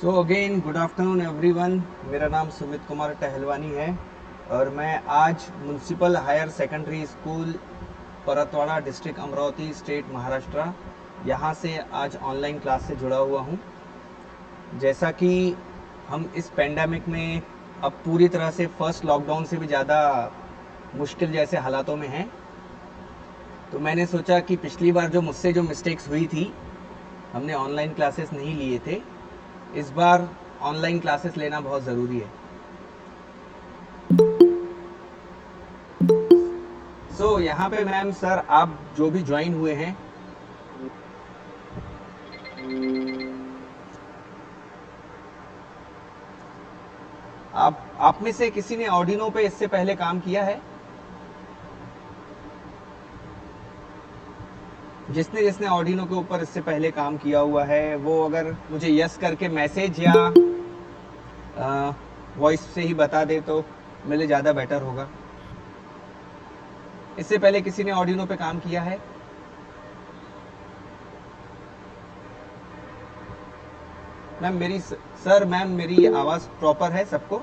सो again good afternoon everyone. मेरा नाम सुमित कुमार टहलवानी है और मैं आज municipal higher secondary school Paratwada district Amravati state Maharashtra यहाँ से आज ऑनलाइन क्लास से जुड़ा हुआ हूँ। जैसा कि हम इस पेंडेमिक में अब पूरी तरह से फर्स्ट लॉकडाउन से भी ज़्यादा मुश्किल जैसे हालातों में हैं, तो मैंने सोचा कि पिछली बार जो मुझसे जो मिस्टेक्स हुई थी, हमने ऑनलाइन क्लासेस नहीं लिए थे, इस बार ऑनलाइन क्लासेस लेना बहुत ज़रूरी है। सो यहाँ पे मैम सर आप जो भी ज्वाइन हुए हैं, आप में से किसी ने ऑर्डिनो पे इससे पहले काम किया है? जिसने जिसने ऑर्डिनो के ऊपर इससे पहले काम किया हुआ है वो अगर मुझे यस करके मैसेज या वॉइस से ही बता दे तो मेरे लिए ज़्यादा बेटर होगा। इससे पहले किसी ने ऑर्डिनो पे काम किया है? मैम मेरी आवाज़ प्रॉपर है सबको?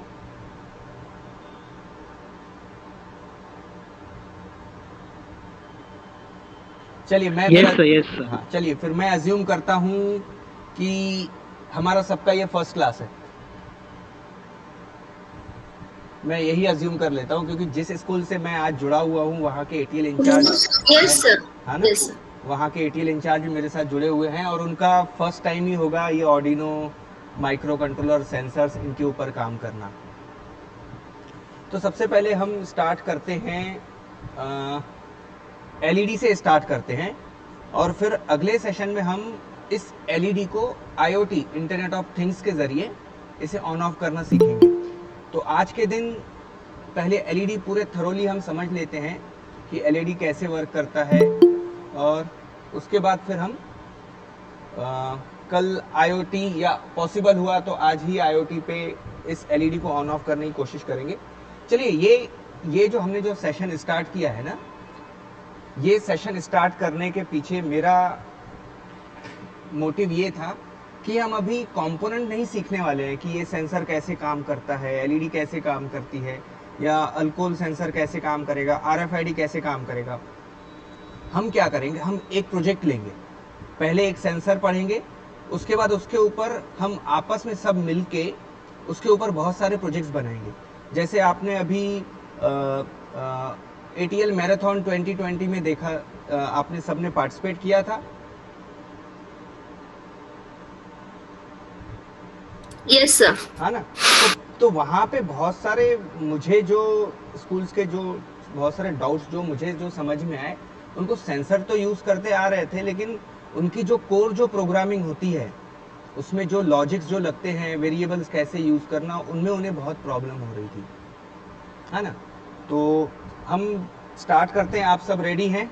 चलिए मैं यस सर, यस सर। हाँ चलिए फिर मैं अज्यूम करता हूँ कि हमारा सबका ये फर्स्ट क्लास है। मैं यही अज्यूम कर लेता हूँ क्योंकि जिस स्कूल से मैं आज जुड़ा हुआ हूँ वहाँ के एटीएल इंचार्ज यस सर। है ना, यस सर। वहाँ के एटीएल इंचार्ज भी मेरे साथ जुड़े हुए हैं और उनका फर्स्ट टाइम ही होगा ये ऑर्डिनो माइक्रो कंट्रोलर सेंसर्स इनके ऊपर काम करना। तो सबसे पहले हम स्टार्ट करते हैं एलईडी से स्टार्ट करते हैं और फिर अगले सेशन में हम इस एलईडी को आईओटी इंटरनेट ऑफ थिंग्स के ज़रिए इसे ऑन ऑफ करना सीखेंगे। तो आज के दिन पहले एलईडी पूरे थरोली हम समझ लेते हैं कि एलईडी कैसे वर्क करता है और उसके बाद फिर हम कल आईओटी या पॉसिबल हुआ तो आज ही आईओटी पे इस एलईडी को ऑन ऑफ करने की कोशिश करेंगे। चलिए ये जो हमने जो सेशन स्टार्ट किया है ना, ये सेशन स्टार्ट करने के पीछे मेरा मोटिव ये था कि हम अभी कंपोनेंट नहीं सीखने वाले हैं कि ये सेंसर कैसे काम करता है, एलईडी कैसे काम करती है या अल्कोहल सेंसर कैसे काम करेगा, आरएफआईडी कैसे काम करेगा। हम क्या करेंगे, हम एक प्रोजेक्ट लेंगे, पहले एक सेंसर पढ़ेंगे, उसके बाद उसके ऊपर हम आपस में सब मिलके उसके ऊपर बहुत सारे प्रोजेक्ट्स बनाएंगे। जैसे आपने अभी एटीएल मैराथन 2020 में देखा, आपने सबने पार्टिसिपेट किया था। Yes sir. है ना, तो वहाँ पे बहुत सारे मुझे जो स्कूल्स के जो बहुत सारे डाउट्स जो मुझे जो समझ में आए, उनको सेंसर तो यूज़ करते आ रहे थे लेकिन उनकी जो कोर जो प्रोग्रामिंग होती है उसमें जो लॉजिक्स जो लगते हैं, वेरिएबल्स कैसे यूज़ करना, उनमें उन्हें बहुत प्रॉब्लम हो रही थी, है ना। तो हम स्टार्ट करते हैं। आप सब रेडी हैं?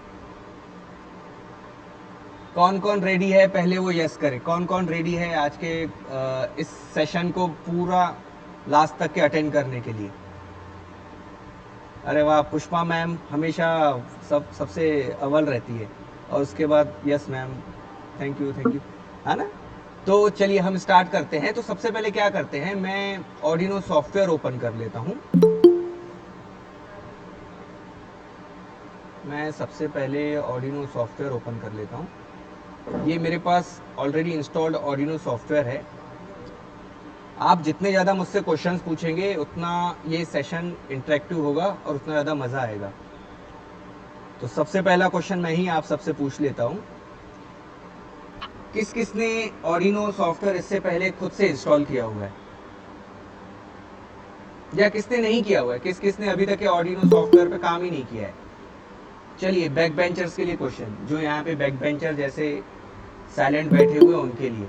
कौन कौन रेडी है पहले वो यस करे। कौन कौन रेडी है आज के इस सेशन को पूरा लास्ट तक के अटेंड करने के लिए? अरे वाह, पुष्पा मैम हमेशा सबसे अव्वल रहती है और उसके बाद यस मैम, थैंक यू, है ना। तो चलिए हम स्टार्ट करते हैं। तो सबसे पहले क्या करते हैं, मैं ऑर्डिनो सॉफ्टवेयर ओपन कर लेता हूँ। मैं सबसे पहले ऑर्डिनो सॉफ्टवेयर ओपन कर लेता हूँ। ये मेरे पास ऑलरेडी इंस्टॉल्ड ऑर्डिनो सॉफ्टवेयर है। आप जितने ज़्यादा मुझसे क्वेश्चंस पूछेंगे उतना ये सेशन इंटरेक्टिव होगा और उतना ज़्यादा मज़ा आएगा। तो सबसे पहला क्वेश्चन मैं ही आप सबसे पूछ लेता हूँ, किस किसने ऑर्डिनो सॉफ्टवेयर इससे पहले खुद से इंस्टॉल किया हुआ है या किसने नहीं किया हुआ है? किस किसने अभी तक ऑर्डिनो सॉफ्टवेयर पे काम ही नहीं किया है? चलिए बैक बेंचर्स के लिए क्वेश्चन, जो यहाँ पे बैक बेंचर जैसे साइलेंट बैठे हुए उनके लिए।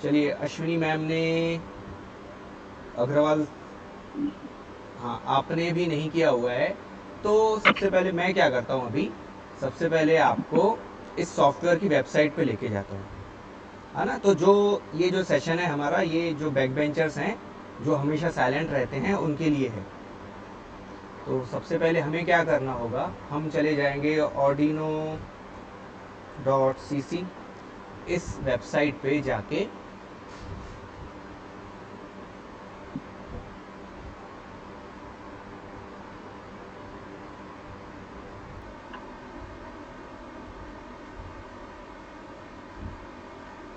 चलिए अश्विनी मैम ने, अग्रवाल, हाँ आपने भी नहीं किया हुआ है। तो सबसे पहले मैं क्या करता हूँ, अभी सबसे पहले आपको इस सॉफ्टवेयर की वेबसाइट पे लेके जाता हूँ, है ना। तो जो ये जो सेशन है हमारा, ये जो बैक बेंचर्स हैं जो हमेशा साइलेंट रहते हैं उनके लिए है। तो सबसे पहले हमें क्या करना होगा, हम चले जाएंगे ऑर्डिनो .cc इस वेबसाइट पे जाके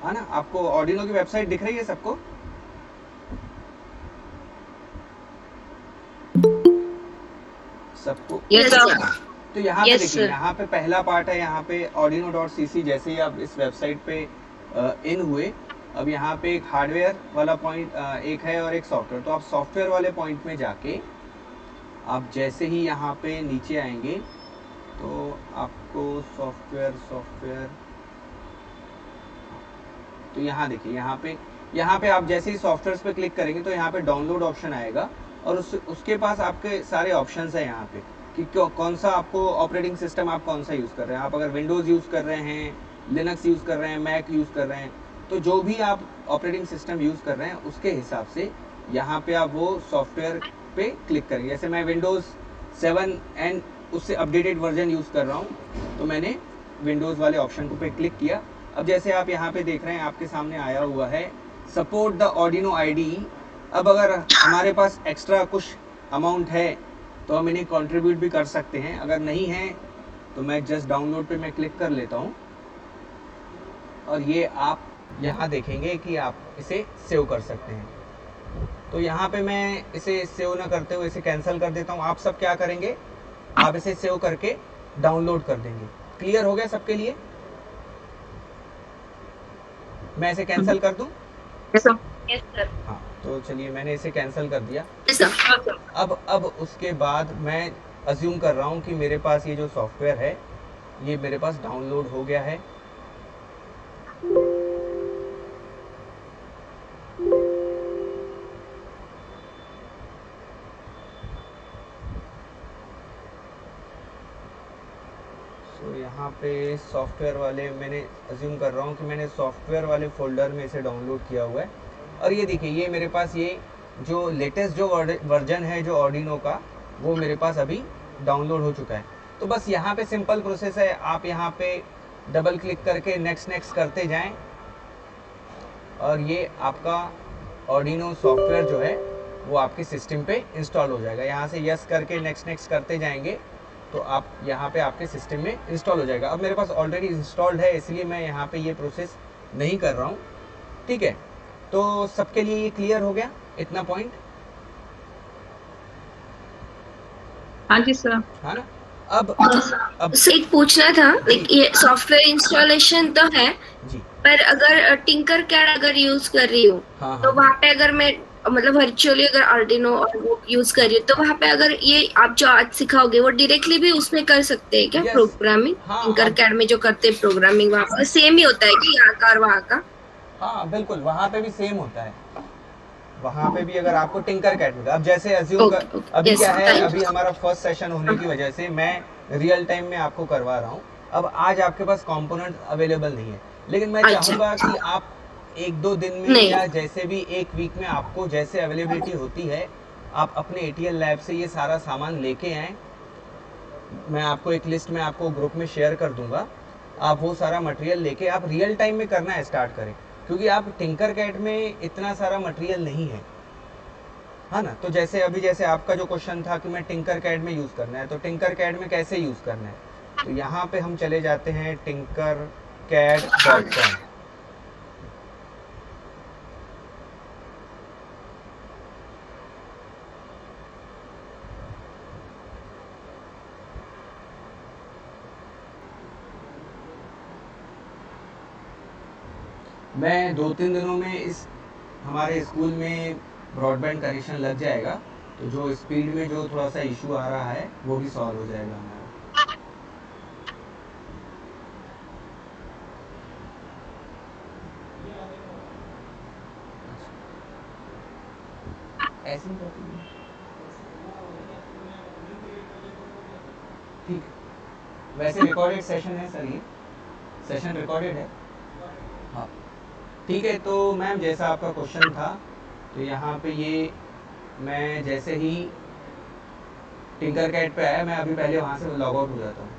है ना, आपको ऑर्डिनो की वेबसाइट दिख रही है सबको? सबको? Yes, sir. तो यहाँ पे Yes, देखिए, sir. यहाँ पे पहला पार्ट है, यहाँ पे ordino.cc। जैसे ही आप इस वेबसाइट पे इन हुए, अब यहाँ पे एक हार्डवेयर वाला पॉइंट एक है और एक सॉफ्टवेयर। तो आप सॉफ्टवेयर वाले पॉइंट में जाके आप जैसे ही यहाँ पे नीचे आएंगे तो आपको सॉफ्टवेयर तो यहाँ देखिए, यहाँ पे आप जैसे ही सॉफ्टवेयर पे क्लिक करेंगे तो यहाँ पे डाउनलोड ऑप्शन आएगा और उसके पास आपके सारे ऑप्शंस हैं यहाँ पे कि कौन सा आपको ऑपरेटिंग सिस्टम आप कौन सा यूज़ कर रहे हैं। आप अगर विंडोज़ यूज़ कर रहे हैं, लिनक्स यूज़ कर रहे हैं, मैक यूज़ कर रहे हैं, तो जो भी आप ऑपरेटिंग सिस्टम यूज़ कर रहे हैं उसके हिसाब से यहाँ पे आप वो सॉफ्टवेयर पे क्लिक करेंगे। जैसे मैं विंडोज़ 7 एंड उससे अपडेटेड वर्जन यूज़ कर रहा हूँ, तो मैंने विंडोज़ वाले ऑप्शन पे क्लिक किया। अब जैसे आप यहाँ पे देख रहे हैं, आपके सामने आया हुआ है सपोर्ट द ऑर्डिनो आईडी। अब अगर हमारे पास एक्स्ट्रा कुछ अमाउंट है तो हम इन्हें कंट्रीब्यूट भी कर सकते हैं, अगर नहीं है तो मैं जस्ट डाउनलोड पे मैं क्लिक कर लेता हूँ और ये आप यहाँ देखेंगे कि आप इसे सेव कर सकते हैं। तो यहाँ पे मैं इसे सेव ना करते हुए इसे कैंसिल कर देता हूँ। आप सब क्या करेंगे, आप इसे सेव करके डाउनलोड कर देंगे। क्लियर हो गया सबके लिए? मैं इसे कैंसिल कर दूं? Yes, sir. Yes, sir. हाँ, तो चलिए मैंने इसे कैंसिल कर दिया। Yes, sir. अब उसके बाद मैं अज्यूम कर रहा हूँ कि मेरे पास ये जो सॉफ्टवेयर है ये मेरे पास डाउनलोड हो गया है। तो यहाँ पे सॉफ्टवेयर वाले, मैंने अज्यूम कर रहा हूँ कि मैंने सॉफ्टवेयर वाले फोल्डर में इसे डाउनलोड किया हुआ है। और ये देखिए, ये मेरे पास ये जो लेटेस्ट जो वर्जन है जो ऑर्डिनो का, वो मेरे पास अभी डाउनलोड हो चुका है। तो बस यहाँ पे सिंपल प्रोसेस है, आप यहाँ पे डबल क्लिक करके नेक्स्ट करते जाएं और ये आपका ऑर्डिनो सॉफ्टवेयर जो है वो आपके सिस्टम पे इंस्टॉल हो जाएगा। यहाँ से यस करके नेक्स्ट करते जाएंगे तो आप यहाँ पे आपके सिस्टम में इंस्टॉल हो जाएगा। अब मेरे पास ऑलरेडी इंस्टॉल्ड है, इसलिए मैं यहाँ पे ये प्रोसेस नहीं कर रहा हूँ। ठीक है, तो सबके लिए ये क्लियर हो गया इतना पॉइंट? हाँ जी सर। हाँ ना? अब एक पूछना था, ये सॉफ्टवेयर इंस्टॉलेशन तो है जी, पर अगर टिंकर कैड अगर यूज कर रही हूँ हाँ, तो हाँ, वहाँ पे अगर मैं मतलब वर्चुअली अगर आर्डिनो और वो यूज कर रही हूँ तो वहाँ पे अगर ये आप जो आज सिखाओगे वो डायरेक्टली भी उसमें कर सकते हैं क्या? Yes. प्रोग्रामिंग हाँ, टिंकर कैड में जो करते हैं प्रोग्रामिंग वहाँ पर सेम ही होता है कि यहाँ का और वहाँ का? हाँ बिल्कुल, वहाँ पे भी सेम होता है। वहाँ पे भी अगर आपको टिंकर कैड मिला, अब जैसे अज्यूम कर, अभी क्या है, अभी हमारा फर्स्ट सेशन होने की वजह से मैं रियल टाइम में आपको करवा रहा हूँ। अब आज आपके पास कंपोनेंट अवेलेबल नहीं है, लेकिन मैं चाहूँगा कि आप एक दो दिन में या जैसे भी एक वीक में आपको जैसे अवेलेबिलिटी होती है, आप अपने एटीएल लैब से ये सारा सामान लेके आएँ। मैं आपको एक लिस्ट में आपको ग्रुप में शेयर कर दूंगा, आप वो सारा मटेरियल लेके आप रियल टाइम में करना स्टार्ट करें, क्योंकि आप टिंकर कैड में इतना सारा मटेरियल नहीं है, है ना? तो जैसे अभी जैसे आपका जो क्वेश्चन था कि मैं टिंकर कैड में यूज़ करना है, तो टिंकर कैड में कैसे यूज़ करना है, तो यहाँ पे हम चले जाते हैं tinkercad.com। मैं 2-3 दिनों में इस हमारे स्कूल में ब्रॉडबैंड कनेक्शन लग जाएगा, तो जो स्पीड में जो थोड़ा सा इशू आ रहा है वो भी सॉल्व हो जाएगा हमारा। ऐसे ही करते हैं। ठीक है, वैसे रिकॉर्डेड सेशन है सर, ये सेशन रिकॉर्डेड है। हाँ ठीक है, तो मैम जैसा आपका क्वेश्चन था, तो यहाँ पे ये मैं जैसे ही टिंकरकैड पे आया, मैं अभी पहले वहाँ से लॉग आउट हो जाता हूँ।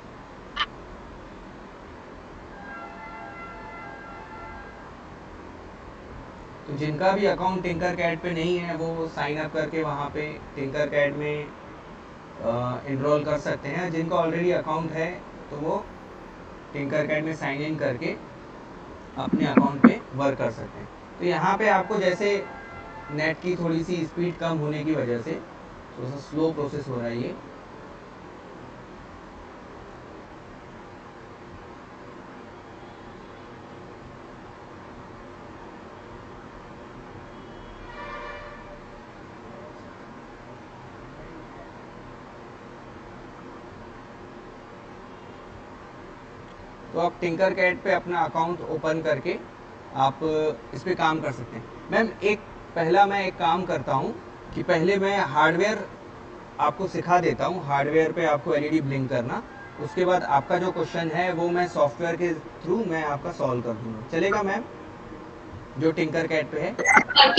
तो जिनका भी अकाउंट टिंकरकैड पे नहीं है वो साइन अप करके वहाँ पे टिंकरकैड में इनरोल कर सकते हैं। जिनका ऑलरेडी अकाउंट है तो वो टिंकरकैड में साइन इन करके अपने अकाउंट पे वर्क कर सकते हैं। तो यहाँ पे आपको जैसे नेट की थोड़ी सी स्पीड कम होने की वजह से थोड़ा सा स्लो प्रोसेस हो रहा है ये। तो आप टिंकरकैड पे अपना अकाउंट ओपन करके आप इस पे काम कर सकते हैं। मैम मैं एक काम करता हूँ कि पहले मैं हार्डवेयर आपको सिखा देता हूँ, हार्डवेयर पे आपको एलईडी ब्लिंक करना। उसके बाद आपका जो क्वेश्चन है वो मैं सॉफ्टवेयर के थ्रू मैं आपका सॉल्व कर दूंगा। चलेगा मैम? जो टिंकरकैड पे है।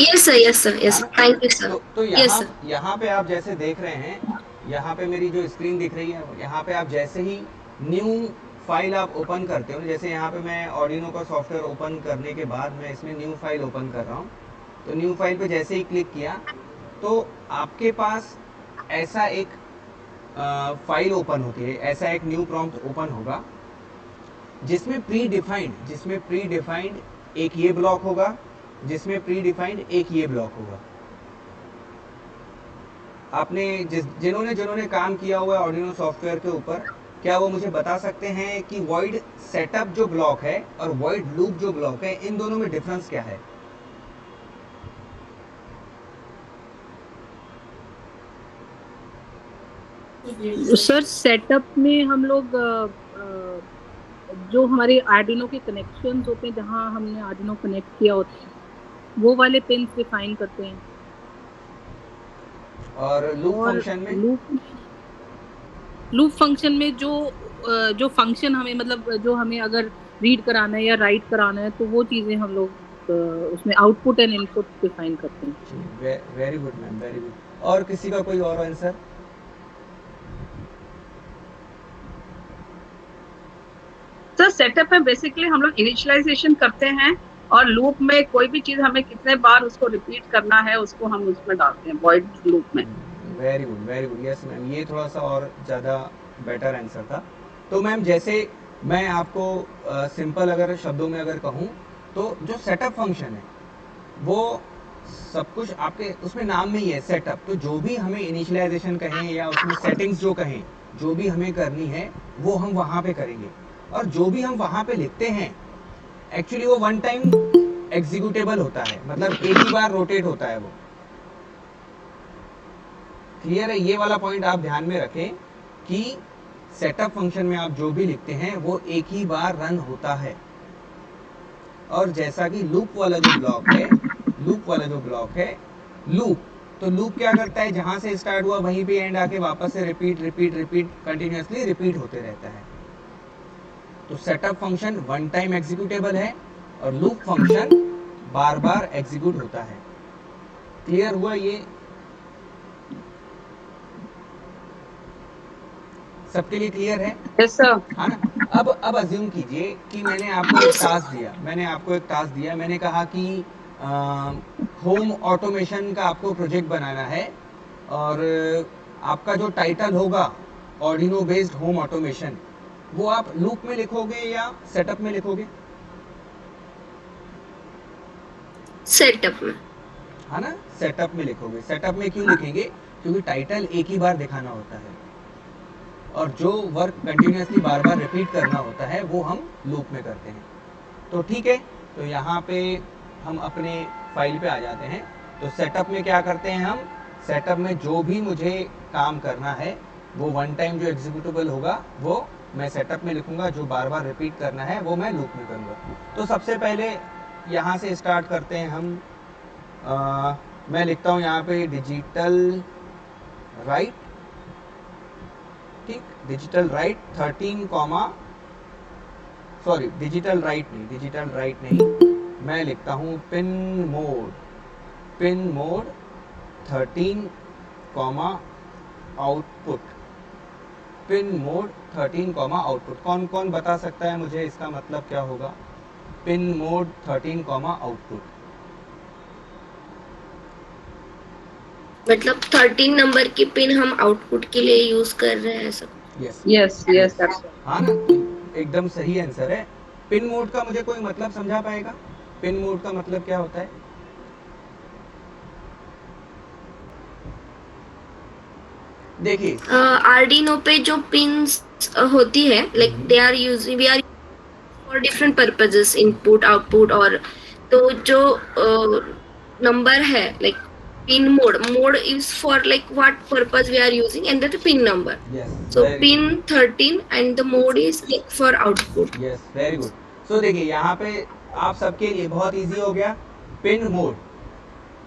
Yes sir, yes sir, yes, हाँ ना? Thank you sir. तो यस सर। यहाँ पे आप जैसे देख रहे हैं, यहाँ पे मेरी जो स्क्रीन दिख रही है, यहाँ पे आप जैसे ही न्यू फाइल आप ओपन करते हो, जैसे यहाँ पे मैं ऑर्डिनो का सॉफ्टवेयर ओपन करने के बाद मैं इसमें न्यू फाइल ओपन कर रहा हूँ। तो न्यू फाइल पे जैसे ही क्लिक किया तो आपके पास ऐसा एक फाइल ओपन होती है, ऐसा एक न्यू प्रॉम्प्ट ओपन होगा जिसमें प्री डिफाइंड एक ये ब्लॉक होगा, जिसमें प्री डिफाइंड एक ये ब्लॉक होगा। आपने जिन्होंने काम किया हुआ है ऑर्डिनो सॉफ्टवेयर के ऊपर, क्या वो मुझे बता सकते हैं कि वॉइड सेटअप जो ब्लॉक है और वॉइड लूप जो ब्लॉक है, इन दोनों में डिफरेंस क्या है? सर सेटअप में हम लोग जो हमारे आर्डिनो के कनेक्शंस होते हैं, जहां हमने आर्डिनो कनेक्ट किया होता है, वो वाले पिन्स डिफाइन करते हैं। और लूप फंक्शन में? लूप फंक्शन में जो फंक्शन हमें, मतलब जो हमें अगर रीड कराना है या राइट कराना है, तो वो चीजें हम लोग उसमें आउटपुट एंड इनपुट डिफाइन करते हैं। Very good ma'am, very good. और किसी का कोई और आंसर? सर सेटअप में बेसिकली हम लोग इनिशियलाइजेशन करते हैं और लूप में कोई भी चीज हमें कितने बार उसको रिपीट करना है उसको हम उसमें डालते हैं वॉइड लूप में। Very good, very good. Yes ma'am, ये थोड़ा सा और ज़्यादा बेटर आंसर था। तो मैम जैसे मैं आपको सिंपल अगर शब्दों में अगर कहूँ तो जो सेटअप फंक्शन है वो सब कुछ आपके उसमें नाम में ही है, सेटअप। तो जो भी हमें इनिशियलाइजेशन कहें या उसमें सेटिंग्स जो कहें, जो भी हमें करनी है वो हम वहाँ पे करेंगे। और जो भी हम वहाँ पे लिखते हैं एक्चुअली वो वन टाइम एग्जीक्यूटेबल होता है, मतलब एक ही बार रोटेट होता है वो। क्लियर है? ये वाला पॉइंट आप ध्यान में रखें कि सेटअप फंक्शन में आप जो भी लिखते हैं वो एक ही बार रन होता है। और जैसा कि लूप वाला जो ब्लॉक है, तो लूप क्या करता है, जहां से स्टार्ट हुआ वहीं पे एंड आके वापस से रिपीट कंटिन्यूअसली रिपीट होते रहता है। तो setup function one time executable है और लूप फंक्शन बार बार एग्जीक्यूट होता है। क्लियर हुआ ये सबके लिए? क्लियर है? Yes sir. हाँ ना? अब अज्यूम कीजिए कि मैंने आपको एक टास्क दिया, मैंने कहा कि होम ऑटोमेशन का आपको प्रोजेक्ट बनाना है और आपका जो टाइटल होगा ऑर्डिनो बेस्ड होम ऑटोमेशन, वो आप लूप में लिखोगे या सेटअप में लिखोगे? सेटअप में। हाँ ना, सेटअप में लिखोगे। सेटअप में क्यों लिखेंगे? क्योंकि टाइटल एक ही बार दिखाना होता है और जो वर्क कंटिन्यूअसली बार बार रिपीट करना होता है वो हम लूप में करते हैं। तो ठीक है, तो यहाँ पे हम अपने फाइल पे आ जाते हैं। तो सेटअप में क्या करते हैं हम? सेटअप में जो भी मुझे काम करना है वो वन टाइम जो एग्जीक्यूटेबल होगा वो मैं सेटअप में लिखूंगा, जो बार बार रिपीट करना है वो मैं लूप में करूंगा। तो सबसे पहले यहाँ से स्टार्ट करते हैं हम। मैं लिखता हूँ यहाँ पे डिजिटल राइट, ठीक, डिजिटल राइट 13 डिजिटल राइट नहीं, मैं लिखता हूँ pin mode 13 output, pin mode 13 output. कौन कौन बता सकता है मुझे इसका मतलब क्या होगा? Pin mode 13 output. मतलब 13 नंबर की पिन हम आउटपुट के लिए यूज कर रहे हैं सब। यस यस यस दैट्स हाँ ना, तो एकदम सही आंसर है। पिन मोड का मुझे कोई मतलब समझा पाएगा? पिन मोड का मतलब क्या होता है? देखिए आर्डिनो पे जो पिन्स होती है, like they are using, we are for different purposes, input output, और तो जो नंबर है, like pin mode is for like what purpose we are using and the pin number. Yes So very pin 13 and the mode is like for output. Yes very good. So देखिए यहाँ पे आप सबके लिए बहुत easy हो गया। Pin mode,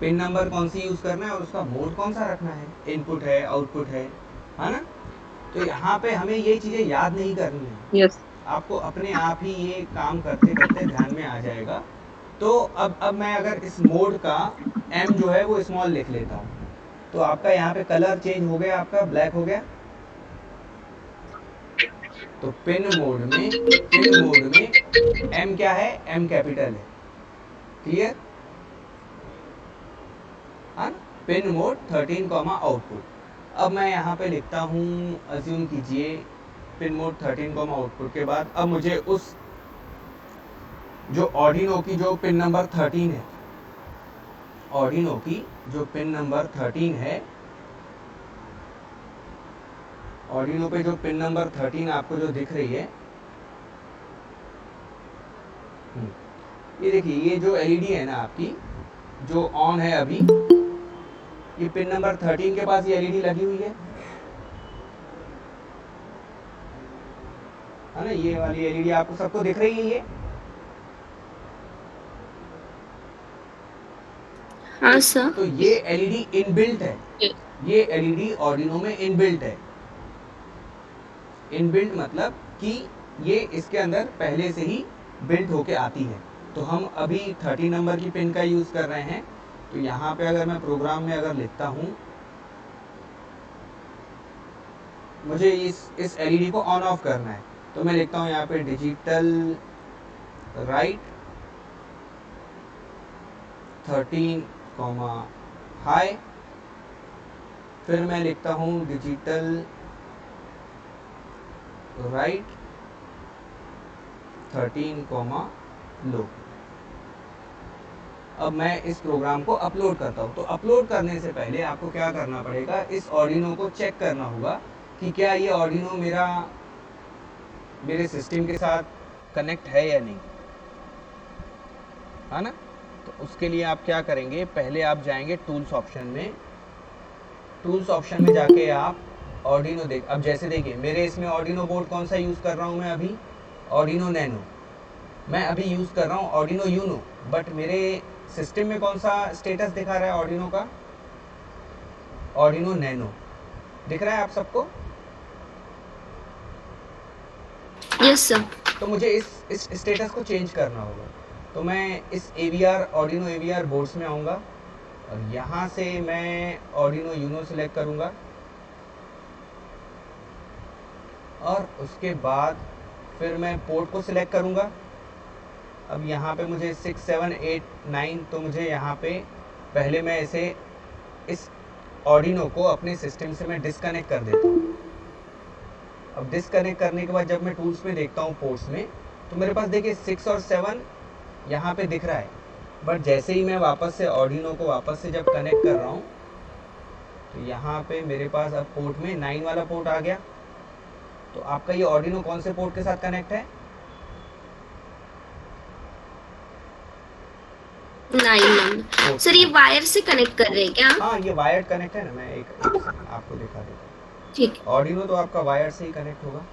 pin number कौन सी यूज करना है और उसका मोड कौन सा रखना है, इनपुट है आउटपुट है ना। तो यहाँ पे हमें ये चीजें याद नहीं करनी है, यस आपको अपने आप ही ये काम करते करते ध्यान में आ जाएगा। तो अब मैं अगर इस मोड का एम जो है वो स्मॉल लिख लेता हूँ, तो आपका यहाँ पे कलर चेंज हो गया, आपका ब्लैक हो गया। तो पिन मोड में एम क्या है, एम कैपिटल है। क्लियर? हाँ, पिन मोड 13 आउटपुट। अब मैं यहाँ पे लिखता हूँ, अज्यूम कीजिए पिन मोड 13 आउटपुट के बाद अब मुझे उस जो ऑर्डिनो की जो पिन नंबर 13 है, ऑर्डिनो की जो पिन नंबर 13 है, ऑर्डिनो पे जो पिन नंबर 13 आपको जो दिख रही है, ये देखिए, ये जो एलईडी है ना आपकी जो ऑन है अभी, ये पिन नंबर 13 के पास ये एलईडी लगी हुई है ना। ये वाली एलईडी आपको सबको दिख रही है ये? हाँ सर। तो ये एलईडी इनबिल्ट है, ये एलईडी ऑर्डिनो में इनबिल्ट है। इनबिल्ट मतलब कि ये इसके अंदर पहले से ही बिल्ट होके आती है। तो हम अभी 30 नंबर की पिन का यूज कर रहे हैं। तो यहाँ पे अगर मैं प्रोग्राम में अगर लिखता हूँ, मुझे इस एलईडी को ऑन ऑफ करना है, तो मैं लिखता हूँ यहाँ पे डिजिटल राइट 13, हाई, फिर मैं लिखता हूँ डिजिटल राइट 13, लो। अब मैं इस प्रोग्राम को अपलोड करता हूँ। तो अपलोड करने से पहले आपको क्या करना पड़ेगा, इस ऑर्डिनो को चेक करना होगा कि क्या ये ऑर्डिनो मेरे सिस्टम के साथ कनेक्ट है या नहीं, है ना। तो उसके लिए आप क्या करेंगे, पहले आप जाएंगे टूल्स ऑप्शन में। टूल्स ऑप्शन में जाके आप ऑर्डिनो अब जैसे देखिए मेरे इसमें ऑर्डिनो बोर्ड कौन सा यूज़ कर रहा हूँ मैं अभी, ऑर्डिनो नैनो। मैं अभी यूज़ कर रहा हूँ ऑर्डिनो यूनो, बट मेरे सिस्टम में कौन सा स्टेटस दिखा रहा है ऑर्डिनो का, ऑर्डिनो नैनो दिख रहा है आप सबको? Yes sir. तो मुझे इस स्टेटस को चेंज करना होगा। तो मैं इस AVR ऑर्डिनो AVR बोर्ड्स में आऊँगा और यहाँ से मैं ऑर्डिनो यूनो सेलेक्ट करूँगा और उसके बाद फिर मैं पोर्ट को सिलेक्ट करूँगा। अब यहाँ पे मुझे 6, 7, 8, 9, तो मुझे यहाँ पे पहले मैं इस ऑर्डिनो को अपने सिस्टम से मैं डिस्कनेक्ट कर देता हूँ। अब डिस्कनेक्ट करने के बाद जब मैं टूल्स में देखता हूँ पोर्ट्स में, तो मेरे पास देखिए 6 और 7 यहाँ पे दिख रहा है, बट जैसे ही मैं वापस से ऑर्डिनो को वापस से जब कनेक्ट कर रहा हूँ, तो यहाँ पे मेरे पास अब पोर्ट में 9 वाला पोर्ट आ गया। तो आपका ये ऑर्डिनो कौन से पोर्ट के साथ कनेक्ट है? 9 नंबर। सर ये वायर से कनेक्ट कर रहे हैं क्या? हाँ, ये वायर्ड कनेक्ट है ना। मैं एक सेकंड आपको दिखा देता हूँ। ठीक। ऑर्डिनो तो आपका वायर से ही कनेक्ट होगा,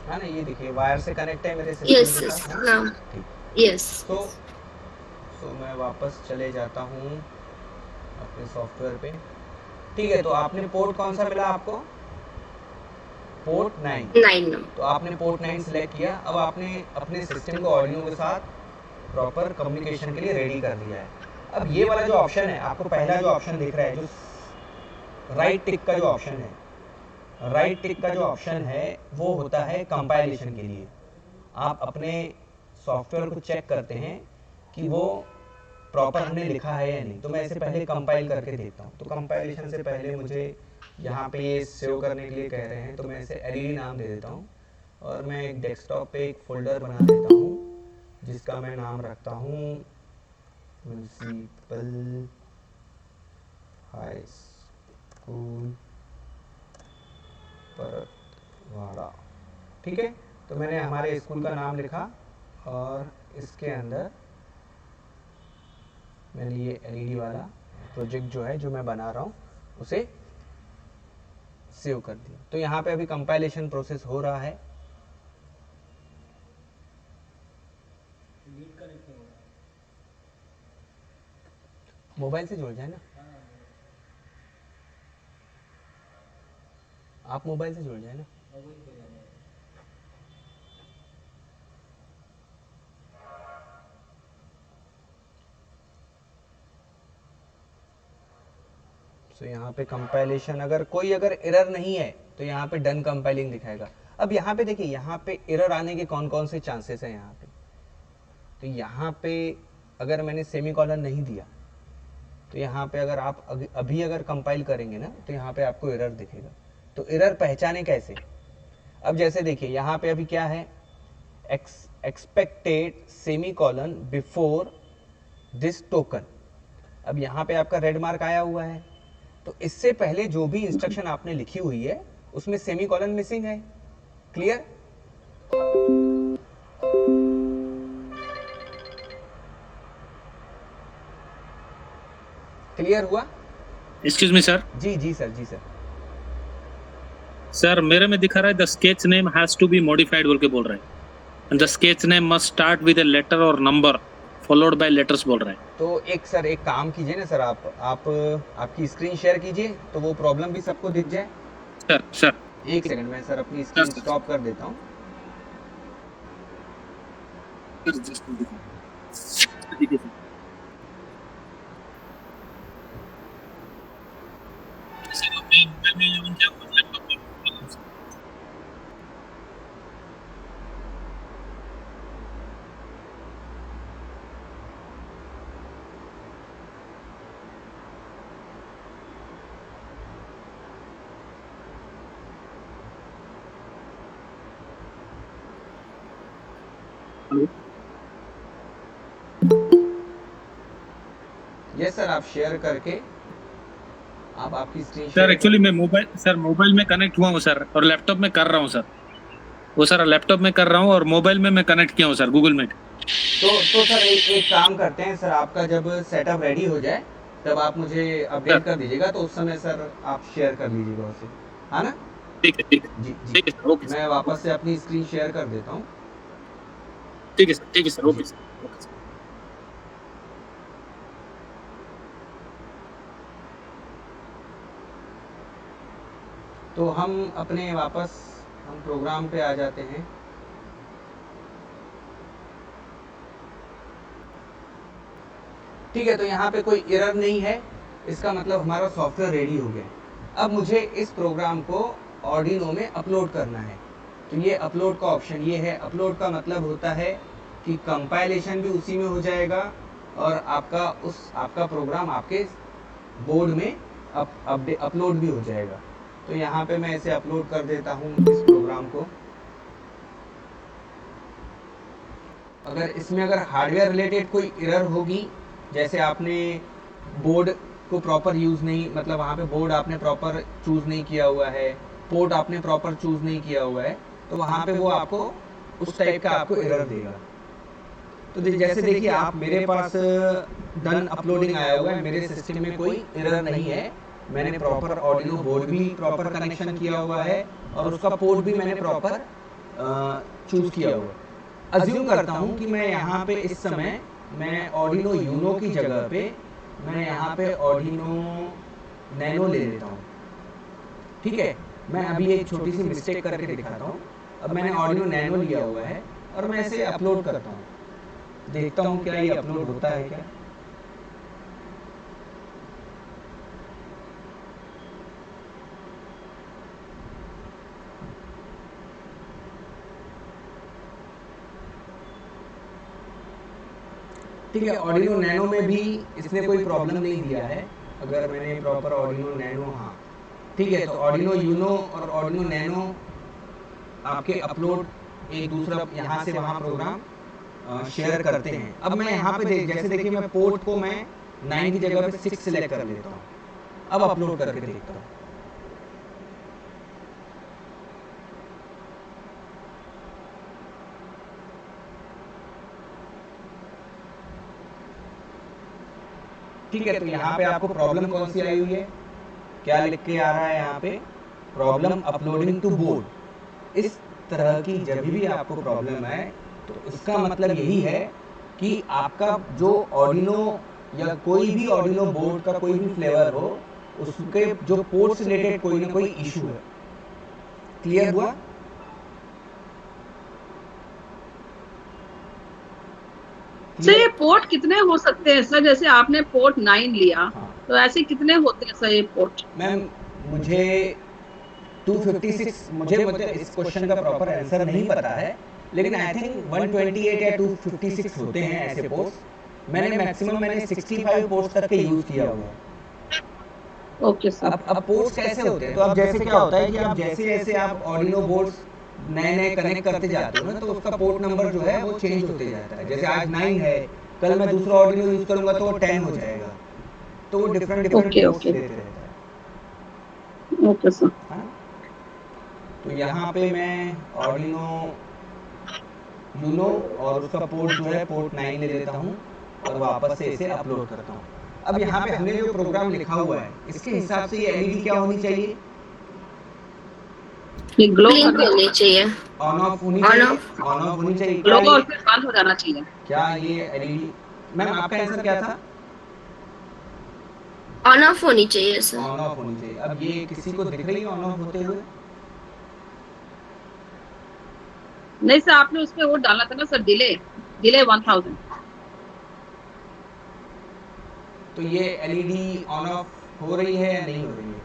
है ना। ये देखिए वायर से कनेक्ट है मेरे सिस्टम यस के यस साथ, है ना? हाँ यस। तो मैं वापस चले जाता हूँ अपने सॉफ्टवेयर पे। ठीक है, तो आपने पोर्ट कौन सा मिला आपको? Port 9 number. तो आपने पोर्ट 9 सिलेक्ट किया। अब आपने अपने सिस्टम को ऑर्डिनो के साथ प्रॉपर कम्युनिकेशन के लिए रेडी कर दिया है। अब ये वाला जो ऑप्शन है, आपको पहला जो ऑप्शन दिख रहा है, जो राइट टिक का जो ऑप्शन है, राइट टिक का जो ऑप्शन है वो होता है कंपाइलेशन के लिए। आप अपने सॉफ्टवेयर को चेक करते हैं कि वो प्रॉपर हमने लिखा है या नहीं। तो मैं इसे पहले कंपाइल करके देखता हूँ। तो कंपाइलेशन से पहले मुझे यहाँ पे ये सेव करने के लिए कह रहे हैं, तो मैं इसे एलईडी नाम दे देता हूँ और मैं एक डेस्कटॉप पे एक फोल्डर बना देता हूँ जिसका मैं नाम रखता हूँ म्युनिसिपल हाई स्कूल परतवाड़ा। ठीक है, तो मैंने हमारे स्कूल का नाम लिखा और इसके अंदर मैंने ये एलईडी वाला प्रोजेक्ट जो है जो मैं बना रहा हूँ उसे सेव कर दिया। तो यहाँ पे अभी कंपाइलेशन प्रोसेस हो रहा है। मोबाइल से जुड़ जाए ना, आप मोबाइल से जुड़ जाए ना। तो यहाँ पे कंपाइलेशन अगर एरर नहीं है तो यहाँ पे डन कंपाइलिंग दिखाएगा। अब यहाँ पे देखिए, यहाँ पे एरर आने के कौन कौन से चांसेस हैं यहाँ पे। तो यहाँ पे अगर मैंने सेमीकोलन नहीं दिया तो यहाँ पे अगर आप अभी अगर कंपाइल करेंगे ना तो यहाँ पे आपको एरर दिखेगा। तो एरर पहचाने कैसे? अब जैसे देखिए यहाँ पे अभी क्या है, expected semicolon before this token. अब यहाँ पे आपका रेड मार्क आया हुआ है, तो इससे पहले जो भी इंस्ट्रक्शन आपने लिखी हुई है उसमें सेमीकोलन मिसिंग है। क्लियर? क्लियर हुआ? Excuse me sir. जी जी सर, जी सर। सर मेरे में दिखा रहा है the sketch name has to be modified बोल के बोल रहे हैं। And the sketch name must start with a letter or number followed by letters बोल रहे हैं। तो एक काम कीजिए ना सर, आप आपकी स्क्रीन शेयर कीजिए तो वो प्रॉब्लम भी सबको दिख जाए। सर एक सेकंड में सर अपनी स्क्रीन स्टॉप कर देता हूँ। यस सर, आप शेयर करके आप आपकी स्क्रीन सर एक्चुअली मैं मोबाइल में कनेक्ट हुआ हूँ सर, और लैपटॉप में कर रहा हूँ सर। वो सर लैपटॉप में कर रहा हूँ और मोबाइल में मैं कनेक्ट किया हूँ सर गूगल मीट। तो सर एक काम करते हैं सर, आपका जब सेटअप रेडी हो जाए तब आप मुझे अपडेट कर दीजिएगा, तो उस समय सर आप शेयर कर लीजिएगा उसे, है ना? ठीक है जी ठीक है सर, ओके मैं वापस से अपनी स्क्रीन शेयर कर देता हूँ। ठीक है सर, ओके सर। तो हम अपने वापस हम प्रोग्राम पे आ जाते हैं। ठीक है, तो यहाँ पे कोई एरर नहीं है, इसका मतलब हमारा सॉफ्टवेयर रेडी हो गया। अब मुझे इस प्रोग्राम को ऑर्डिनो में अपलोड करना है। तो ये अपलोड का ऑप्शन ये है। अपलोड का मतलब होता है कि कंपाइलेशन भी उसी में हो जाएगा और आपका प्रोग्राम आपके बोर्ड में अपलोड भी हो जाएगा। तो यहाँ पे मैं इसे अपलोड कर देता हूँ इस प्रोग्राम को। अगर हार्डवेयर रिलेटेड कोई एरर होगी, जैसे आपने बोर्ड को प्रॉपर यूज़ नहीं, मतलब वहाँ पे बोर्ड आपने प्रॉपर चूज़ नहीं किया हुआ है, पोर्ट आपने प्रॉपर चूज़ नहीं किया हुआ है, तो वहाँ पे वो आपको उस टाइप का आपको एरर देगा। तो जैसे देखिए आप, मेरे पास डन अपलोडिंग आया हुआ है, मेरे सिस्टम में कोई एरर नहीं है। मैंने प्रॉपर ऑर्डिनो बोर्ड भी प्रॉपर कनेक्शन किया हुआ है और उसका पोर्ट भी मैंने प्रॉपर चूज़ किया हुआ है। अज्यूम करता हूँ कि मैं यहाँ पे इस समय मैं ऑर्डिनो यूनो की जगह पे मैं यहाँ पे ऑर्डिनो नैनो ले लेता हूँ। ठीक है, मैं अभी एक छोटी सी मिस्टेक करके दिखाता हूँ। अब मैंने ऑर्डिनो नैनो लिया हुआ है और मैं इसे अपलोड करता हूँ, देखता हूँ क्या ये अपलोड होता है क्या। ठीक है, ऑर्डिनो नैनो में भी इसने कोई प्रॉब्लम नहीं दिया है। अगर मैंने प्रॉपर ऑर्डिनो नैनो, हाँ ठीक है, तो ऑर्डिनो यूनो और ऑर्डिनो नैनो आपके अपलोड एक दूसरा यहाँ से वहाँ प्रोग्राम शेयर करते हैं। अब मैं यहाँ पे जैसे देखिए, मैं पोर्ट को मैं 9 की जगह पे 6 सिलेक्ट कर लेता हूँ। अब अपलोड करके देखता हूँ। ठीक है, तो यहाँ पे आपको प्रॉब्लम कौन सी आई हुई है, क्या लिख के आ रहा है यहाँ पे, प्रॉब्लम अपलोडिंग टू बोर्ड। इस तरह की जब भी आपको प्रॉब्लम है तो इसका मतलब यही है कि आपका जो ऑर्डिनो या कोई भी ऑर्डिनो बोर्ड का कोई भी फ्लेवर हो, उसके जो पोर्ट से रिलेटेड कोई ना कोई इशू है। क्लियर हुआ? सर ये पोर्ट कितने हो सकते हैं सर? जैसे आपने पोर्ट 9 लिया, हाँ। तो ऐसे कितने होते हैं सर ये पोर्ट? मैम मुझे 256 मुझे इस क्वेश्चन का प्रॉपर आंसर नहीं पता है, लेकिन आई थिंक 128 या 256 होते हैं ऐसे पोर्ट्स। मैंने मैक्सिमम 65 पोर्ट्स तक के यूज किया हुआ है। Okay sir. अब पोर्ट्स कैसे होते हैं, तो अब जैसे क्या होता है कि आप जैसे जैसे आप ऑर्डिनो बोर्ड्स नए कनेक्ट करते जाते हो ना, तो उसका पोर्ट नंबर जो है वो चेंज होते जाता है। जैसे आज 9 है, कल मैं दूसरा ऑर्डिनो यूज करूंगा तो वो 10 हो जाएगा। तो वो डिफरेंट पोर्ट्स देते रहता है। Okay sir. तो यहाँ पे मैं ऑर्डिनो यूनो और उसका पोर्ट जो है पोर्ट 9 ले लेता हूँ और वापस से इसे अपलोड करता हूँ। अब यहाँ पे हमने जो प्रोग्राम लिखा हुआ है, इसके हिसाब से ये एलईडी क्या होनी चाहिए, ये ग्लो ब्लिंक होनी चाहिए, ऑन ऑफ होनी ऑन चाहिए, ऑफ, ऑन ऑफ होनी चाहिए। ग्लो क्या और ये, फिर बंद हो जाना चाहिए। क्या ये एलईडी, मैम आपका आंसर क्या था? ऑन ऑफ होनी चाहिए सर। ऑन ऑफ होनी चाहिए। अब ये किसी को दिख रही है ऑन ऑफ होते हुए? नहीं सर, आपने उसमें वो डाला था ना सर, डिले 1000। तो ये एलईडी ऑन ऑफ हो रही है या नहीं हो रही है?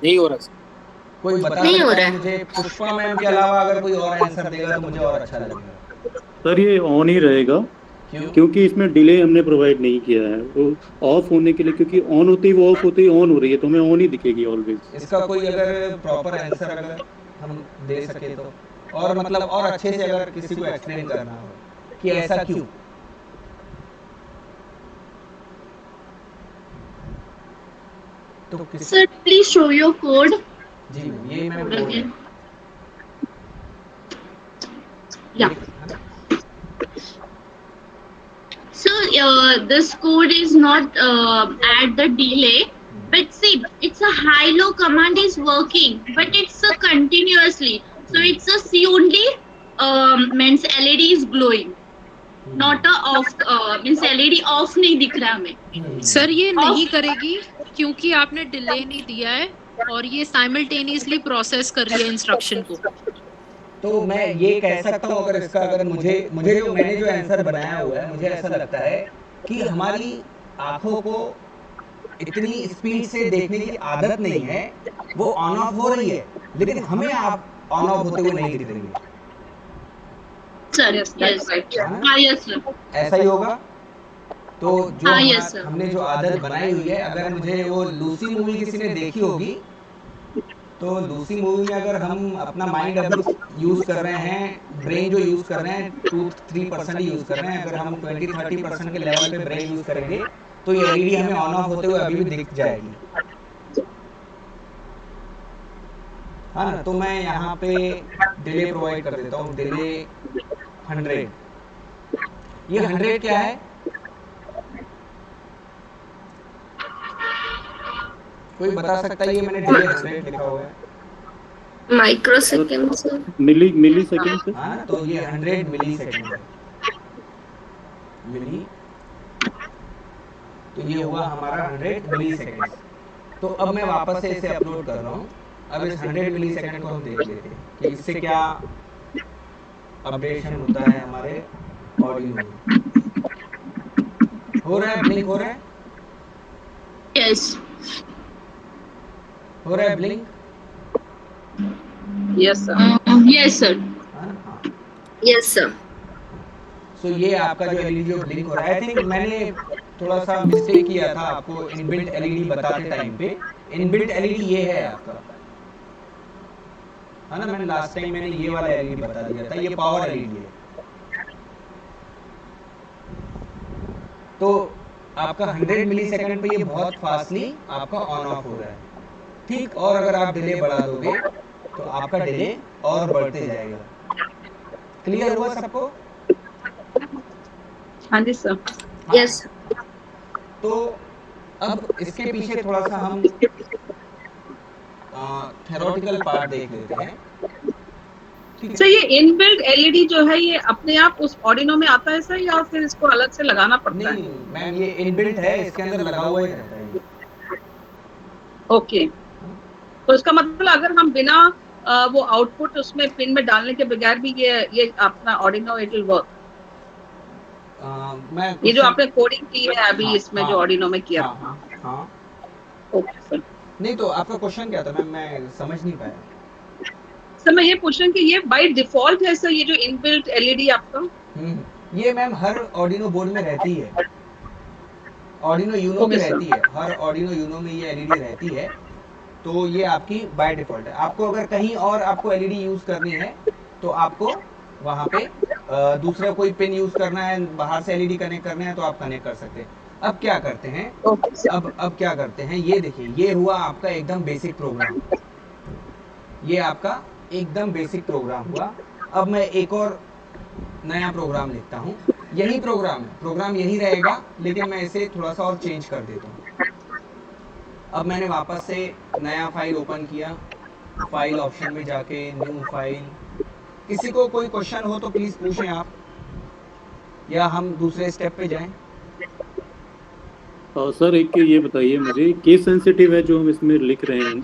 नहीं हो रहा सर। कोई बता नहीं हो सकता रहा है है। मुझे? पुष्पा मैम के अलावा अगर कोई और आंसर देगा तो मुझे और अच्छा लगेगा। सर ये ऑन ही रहेगा, क्यों? क्योंकि इसमें डिले हमने प्रोवाइड नहीं किया है। वो ऑफ होने के लिए, क्योंकि ऑन होते ही वो ऑफ होते ही ऑन हो रही है, तो हमें ऑन ही दिखेगी ऑलवेज। इसका कोई अगर प्रॉपर आंसर अगर हम दे सके तो, और मतलब और अच्छे से अगर किसी को एक्सप्लेन करना हो कि ऐसा क्यों। तो किस, Sir, please show your code. जी मैम, ये मैं बोल रहा हूँ। Yeah. So this code is not at the delay, but see, it's a high-low command is working, but it's a continuously. So it's a see only means LED is glowing, not a off means LED off नहीं दिख रहा हमें. Sir ये नहीं करेगी क्योंकि आपने delay नहीं दिया है और ये साइमल्टेनियसली प्रोसेस कर रही है इंस्ट्रक्शन को। तो मैं ये कह सकता हूँ अगर इसका, अगर मुझे जो मैंने जो आंसर बनाया हुआ है, मुझे ऐसा लगता है कि हमारी आंखों को इतनी स्पीड से देखने की आदत नहीं है। वो ऑन ऑफ हो रही है, लेकिन हमें आप ऑन ऑफ होते हुए नहीं दिख रही है। Sir, Yes, yes, that's right. हाँ yes sir. ऐसा ही होगा। तो जो हाँ, yes, sir. हमने जो आदत बनाई हुई है, अगर मुझे वो लूसी मूवी किसी ने देखी होगी, तो लूसी मूवी में अगर हम अपना माइंड अभी यूज कर रहे हैं, ब्रेन जो यूज कर रहे हैं 2-3% ही यूज कर रहे हैं, अगर हम 20-30% के लेवल पे ब्रेन यूज करेंगे तो ये एलईडी हमें ऑन ऑफ होते हुए अभी भी दिख जाएगी। हाँ ना, तो मैं यहाँ पे डिले प्रोवाइड कर देता हूँ, डिले 100। ये 100 क्या है? कोई बता सकता है? ये मैंने डिले 100 लिखा हुआ है। Microsecond sir. Millisecond से। हाँ, तो ये 100 मिली सेकेंड है। मिली, तो ये हुआ हमारा 100 मिली सेकेंड। तो अब मैं वापस से इसे अपलोड कर रहा हूँ। अब इस 100 मिली सेकेंड को हम देख लेते हैं कि इससे क्या अपडेशन होता है हमारे ऑडियो में। हो रहा है ब्लिंक, हो रहा है, Yes. हो रहा है blink. Yes sir. Yes sir. हाँ, हाँ। Yes sir. सो ये आपका जो एलईडी जो ब्लिंक हो रहा है, आई थिंक मैंने थोड़ा सा मिस्टेक किया था आपको इनबिल्ट एलईडी बताते टाइम पे। इनबिल्ट एलईडी ये है आपका, है ना। मैंने लास्ट टाइम मैंने ये वाला एलईडी बता दिया था, ये पावर एलईडी है। तो आपका 100 मिलीसेकंड पे ये बहुत फास्टली आपका ऑन ऑफ हो रहा है, ठीक। और अगर आप डिले बढ़ा दोगे तो आपका डिले और बढ़ते जाएगा। क्लियर हुआ सबको? हाँ जी सर। यस। तो अब इसके पीछे थोड़ा सा हम थ्योरेटिकल पार्ट देख लेते हैं, ठीक है। सर ये इनबिल्ट एलईडी जो है ये अपने आप उस ऑर्डिनो में आता है सर, या फिर इसको अलग से लगाना पड़ता है? नहीं मैम, ये इनबिल्ट है, इसके अंदर लगा हुआ ही रहता है। ओके, तो इसका मतलब अगर हम बिना वो आउटपुट उसमें पिन में डालने के बगैर भी ये अपना ऑर्डिनो इट विल वर्क। ये जो आपने कोडिंग की है अभी इसमें जो ऑर्डिनो में किया। हाँ। Okay sir. नहीं तो आपका क्वेश्चन क्या था मैम, मैं समझ नहीं पाया। सर मैं ये पूछ रही हूँ कि ये बाय डिफॉल्ट है सर, ये जो इनबिल्ट एलईडी आपका? ये मैम हर ऑर्डिनो बोर्ड में रहती है, ऑर्डिनो यूनो में रहती है, हर ऑर्डिनो यूनो में ये एलईडी रहती है। तो ये आपकी बाय डिफॉल्ट है। आपको अगर कहीं और आपको एलईडी यूज करनी है तो आपको वहाँ पे दूसरा कोई पिन यूज करना है, बाहर से एलईडी कनेक्ट करना है तो आप कनेक्ट कर सकते हैं। अब क्या करते हैं, अब क्या करते हैं, ये देखिए, ये हुआ आपका एकदम बेसिक प्रोग्राम, ये आपका एकदम बेसिक प्रोग्राम हुआ। अब मैं एक और नया प्रोग्राम लिखता हूँ, यही प्रोग्राम यही रहेगा, लेकिन मैं इसे थोड़ा सा और चेंज कर देता हूँ। अब मैंने वापस से नया फाइल ओपन किया, फाइल ऑप्शन में जाके न्यू फाइल। किसी को कोई क्वेश्चन हो तो प्लीज पूछें आप, या हम दूसरे स्टेप पे जाएं। सर एक ये बताइए मुझे, केस सेंसिटिव है जो हम इसमें लिख रहे हैं?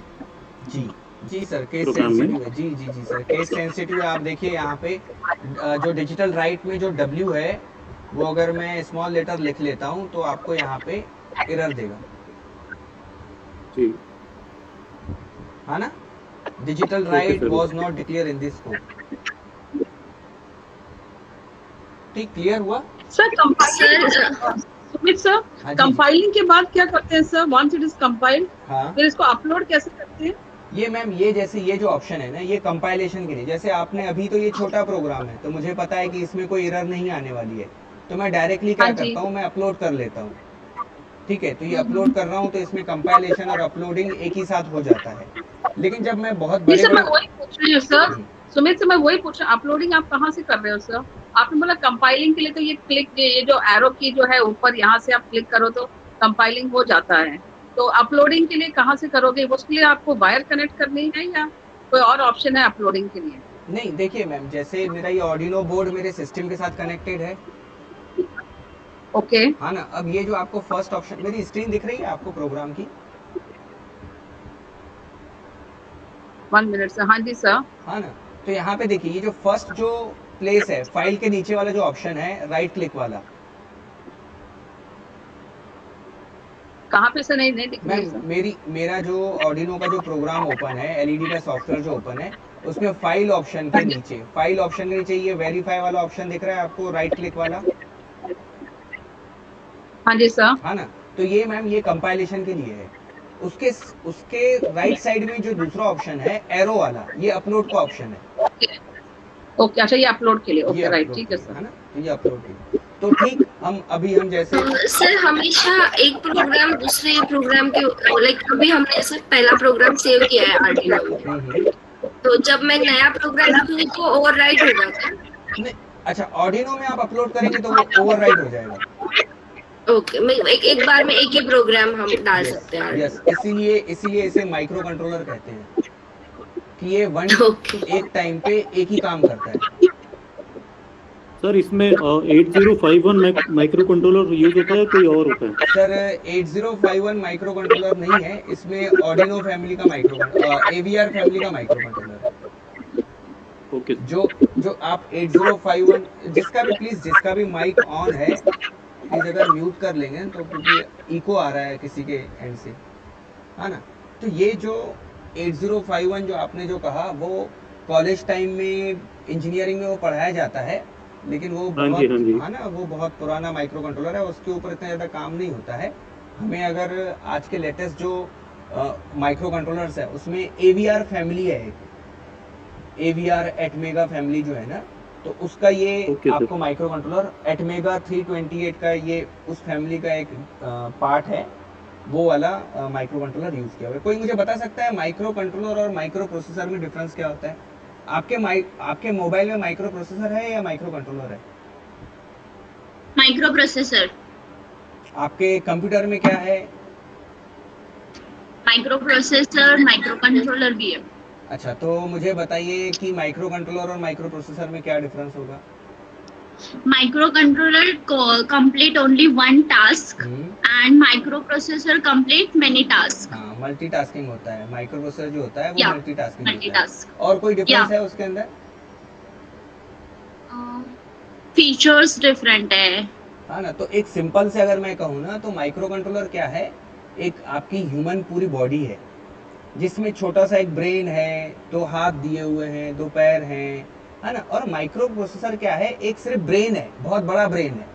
जी सर, केस सेंसिटिव है। जी सर, केस सेंसिटिव है। आप देखिए यहाँ पे जो डिजिटल राइट में जो W है वो अगर मैं स्मॉल लेटर लिख लेता हूँ तो आपको यहाँ पे एरर देगा, जी, है ना। Digital write was not declare in this code. ठीक, क्लियर हुआ सर? सुमित सर, कंपाइलिंग के बाद क्या करते हैं sir? Once it is compiled, फिर इसको अपलोड कैसे करते हैं? ये मैम, ये जैसे ये जो ऑप्शन है ना, ये कंपाइलेशन के लिए, जैसे आपने अभी तो ये छोटा प्रोग्राम है तो मुझे पता है कि इसमें कोई एरर नहीं आने वाली है, तो मैं डायरेक्टली क्या करता हूँ, मैं अपलोड कर लेता हूँ, ठीक है। तो ये अपलोड कर रहा हूँ तो इसमें कंपाइलेशन और अपलोडिंग एक ही साथ हो जाता है। लेकिन जब मैं बहुत बड़े मैं वही पूछ रही हूँ सर, सुमित से मैं वही पूछ रहा हूँ, अपलोडिंग आप कहाँ से कर रहे हो सर? आपने बोला कंपाइलिंग के लिए तो ये क्लिक, ये जो एरो की जो है ऊपर, यहाँ से आप क्लिक करो तो कंपाइलिंग हो जाता है। तो अपलोडिंग के लिए कहाँ से करोगे? उसके लिए आपको वायर कनेक्ट करनी है या कोई और ऑप्शन है अपलोडिंग के लिए? नहीं, देखिए मैम, जैसे मेरा ये ऑर्डिनो बोर्ड मेरे सिस्टम के साथ कनेक्टेड है, ओके, हाँ ना। अब ये जो आपको फर्स्ट ऑप्शन, मेरी स्क्रीन दिख रही है आपको प्रोग्राम की? 1 मिनट सर। हाँ जी सर। हाँ ना। तो यहाँ पे देखिए, ये जो फर्स्ट जो प्लेस है, फाइल के नीचे वाला जो ऑप्शन है, राइट क्लिक वाला, कहाँ पे सर? नहीं दिख रही है। मेरा जो ऑर्डिनो का जो प्रोग्राम ओपन है, एलईडी का सॉफ्टवेयर जो ओपन है, उसमें फाइल ऑप्शन के नीचे ये वेरीफाई वाला ऑप्शन दिख रहा है आपको, राइट क्लिक वाला? हाँ जी सर। हाँ ना। तो ये मैम, ये कंपाइलेशन के लिए है। उसके राइट साइड में जो दूसरा ऑप्शन है, एरो वाला, ये अपलोड का ऑप्शन है। ओके, अच्छा, ये अपलोड के लिए। ओके, राइट, ठीक है सर, है ना। तो ये अपलोड के लिए, तो ठीक। हम जैसे सर हमेशा एक प्रोग्राम दूसरे प्रोग्राम के, लाइक अभी हमने सर पहला प्रोग्राम सेव किया है आर्डिनो में, तो जब मैं नया प्रोग्राम लिखूंगी तो ओवरराइट होगा क्या? नहीं, अच्छा, ऑर्डिनो में आप अपलोड करेंगे तो वो ओवरराइट हो जाएगा। ओके, एक बार में एक ही प्रोग्राम हम डाल सकते हैं। यस, इसीलिए इसे माइक्रो कंट्रोलर कहते हैं कि ये एक टाइम पे एक ही काम करता है। सर इसमें 8051 माइक्रो कंट्रोलर यूज होता है, कोई और होता है? सर 8051 माइक्रो कंट्रोलर नहीं है, इसमें ऑर्डिनो फैमिली का AVR फैमिली का माइक्रो कंट्रोलर है। ओके, जो आप 8051, जिसका भी माइक ऑन है, प्लीज अगर म्यूट कर लेंगे तो, क्योंकि इको आ रहा है किसी के एंड से, है ना। तो ये जो 8051 जो आपने जो कहा, वो कॉलेज टाइम में इंजीनियरिंग में वो पढ़ाया जाता है, लेकिन वो हाँ जी, हाँ जी। बहुत, हाँ ना, वो बहुत पुराना माइक्रो कंट्रोलर है, उसके ऊपर इतना ज़्यादा काम नहीं होता है। हमें अगर आज के लेटेस्ट जो माइक्रो कंट्रोलर्स है उसमें AVR फैमिली है, AVR एटमेगा फैमिली जो है ना, तो उसका ये ओके सर। आपको माइक्रो कंट्रोलर एटमेगा 328 का ये उस फैमिली का एक पार्ट है, वो वाला माइक्रो कंट्रोलर यूज किया हुआ है। कोई मुझे बता सकता है माइक्रो कंट्रोलर और माइक्रो प्रोसेसर में डिफरेंस क्या होता है? आपके मोबाइल में माइक्रो प्रोसेसर है या माइक्रो कंट्रोलर है? माइक्रो प्रोसेसर, आपके कंप्यूटर में क्या है? माइक्रो प्रोसेसर, माइक्रो कंट्रोलर भी है। अच्छा, तो मुझे बताइए कि माइक्रो कंट्रोलर और माइक्रो प्रोसेसर में क्या डिफरेंस होगा? Micro controller complete only one task and microprocessor complete many tasks. हाँ, मल्टीटास्किंग होता है। माइक्रो प्रोसेसर जो होता है वो Yeah, मल्टीटास्किंग होता है। multitask. और कोई डिफरेंस Yeah. है उसके अंदर? फीचर्स डिफरेंट है। हाँ ना, तो एक सिंपल से अगर मैं कहूँ ना, तो माइक्रो कंट्रोलर क्या है? एक आपकी ह्यूमन पूरी बॉडी है जिसमें छोटा सा एक ब्रेन है, 2 हाथ दिए हुए हैं, 2 पैर हैं, है ना। और माइक्रो प्रोसेसर क्या है? एक सिर्फ ब्रेन है, बहुत बड़ा ब्रेन है।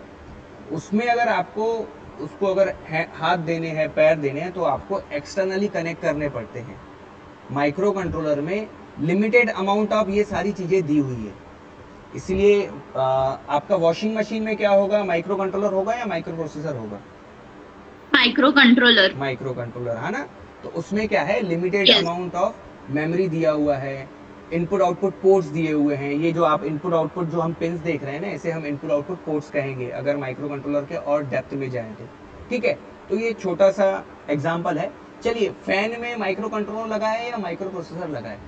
उसमें अगर आपको उसको अगर हाथ देने हैं, पैर देने हैं, तो आपको एक्सटर्नली कनेक्ट करने पड़ते हैं। माइक्रो कंट्रोलर में लिमिटेड अमाउंट ऑफ ये सारी चीज़ें दी हुई है। इसलिए आपका वॉशिंग मशीन में क्या होगा? माइक्रो कंट्रोलर होगा या माइक्रो प्रोसेसर होगा? Micro controller. माइक्रो कंट्रोलर, है ना। तो उसमें क्या है? Limited Yes. Amount of memory दिया हुआ है, इनपुट आउटपुट पोर्ट्स दिए हुए हैं। ये जो आप इनपुट आउटपुट जो हम पिंस देख रहे हैं ना, इसे हम इनपुट आउटपुट पोर्ट्स कहेंगे अगर माइक्रो कंट्रोलर के और डेप्थ में जाएं तो, ठीक है। तो ये छोटा सा एग्जांपल है। चलिए, फैन में माइक्रो कंट्रोलर लगा है या माइक्रो प्रोसेसर लगा है?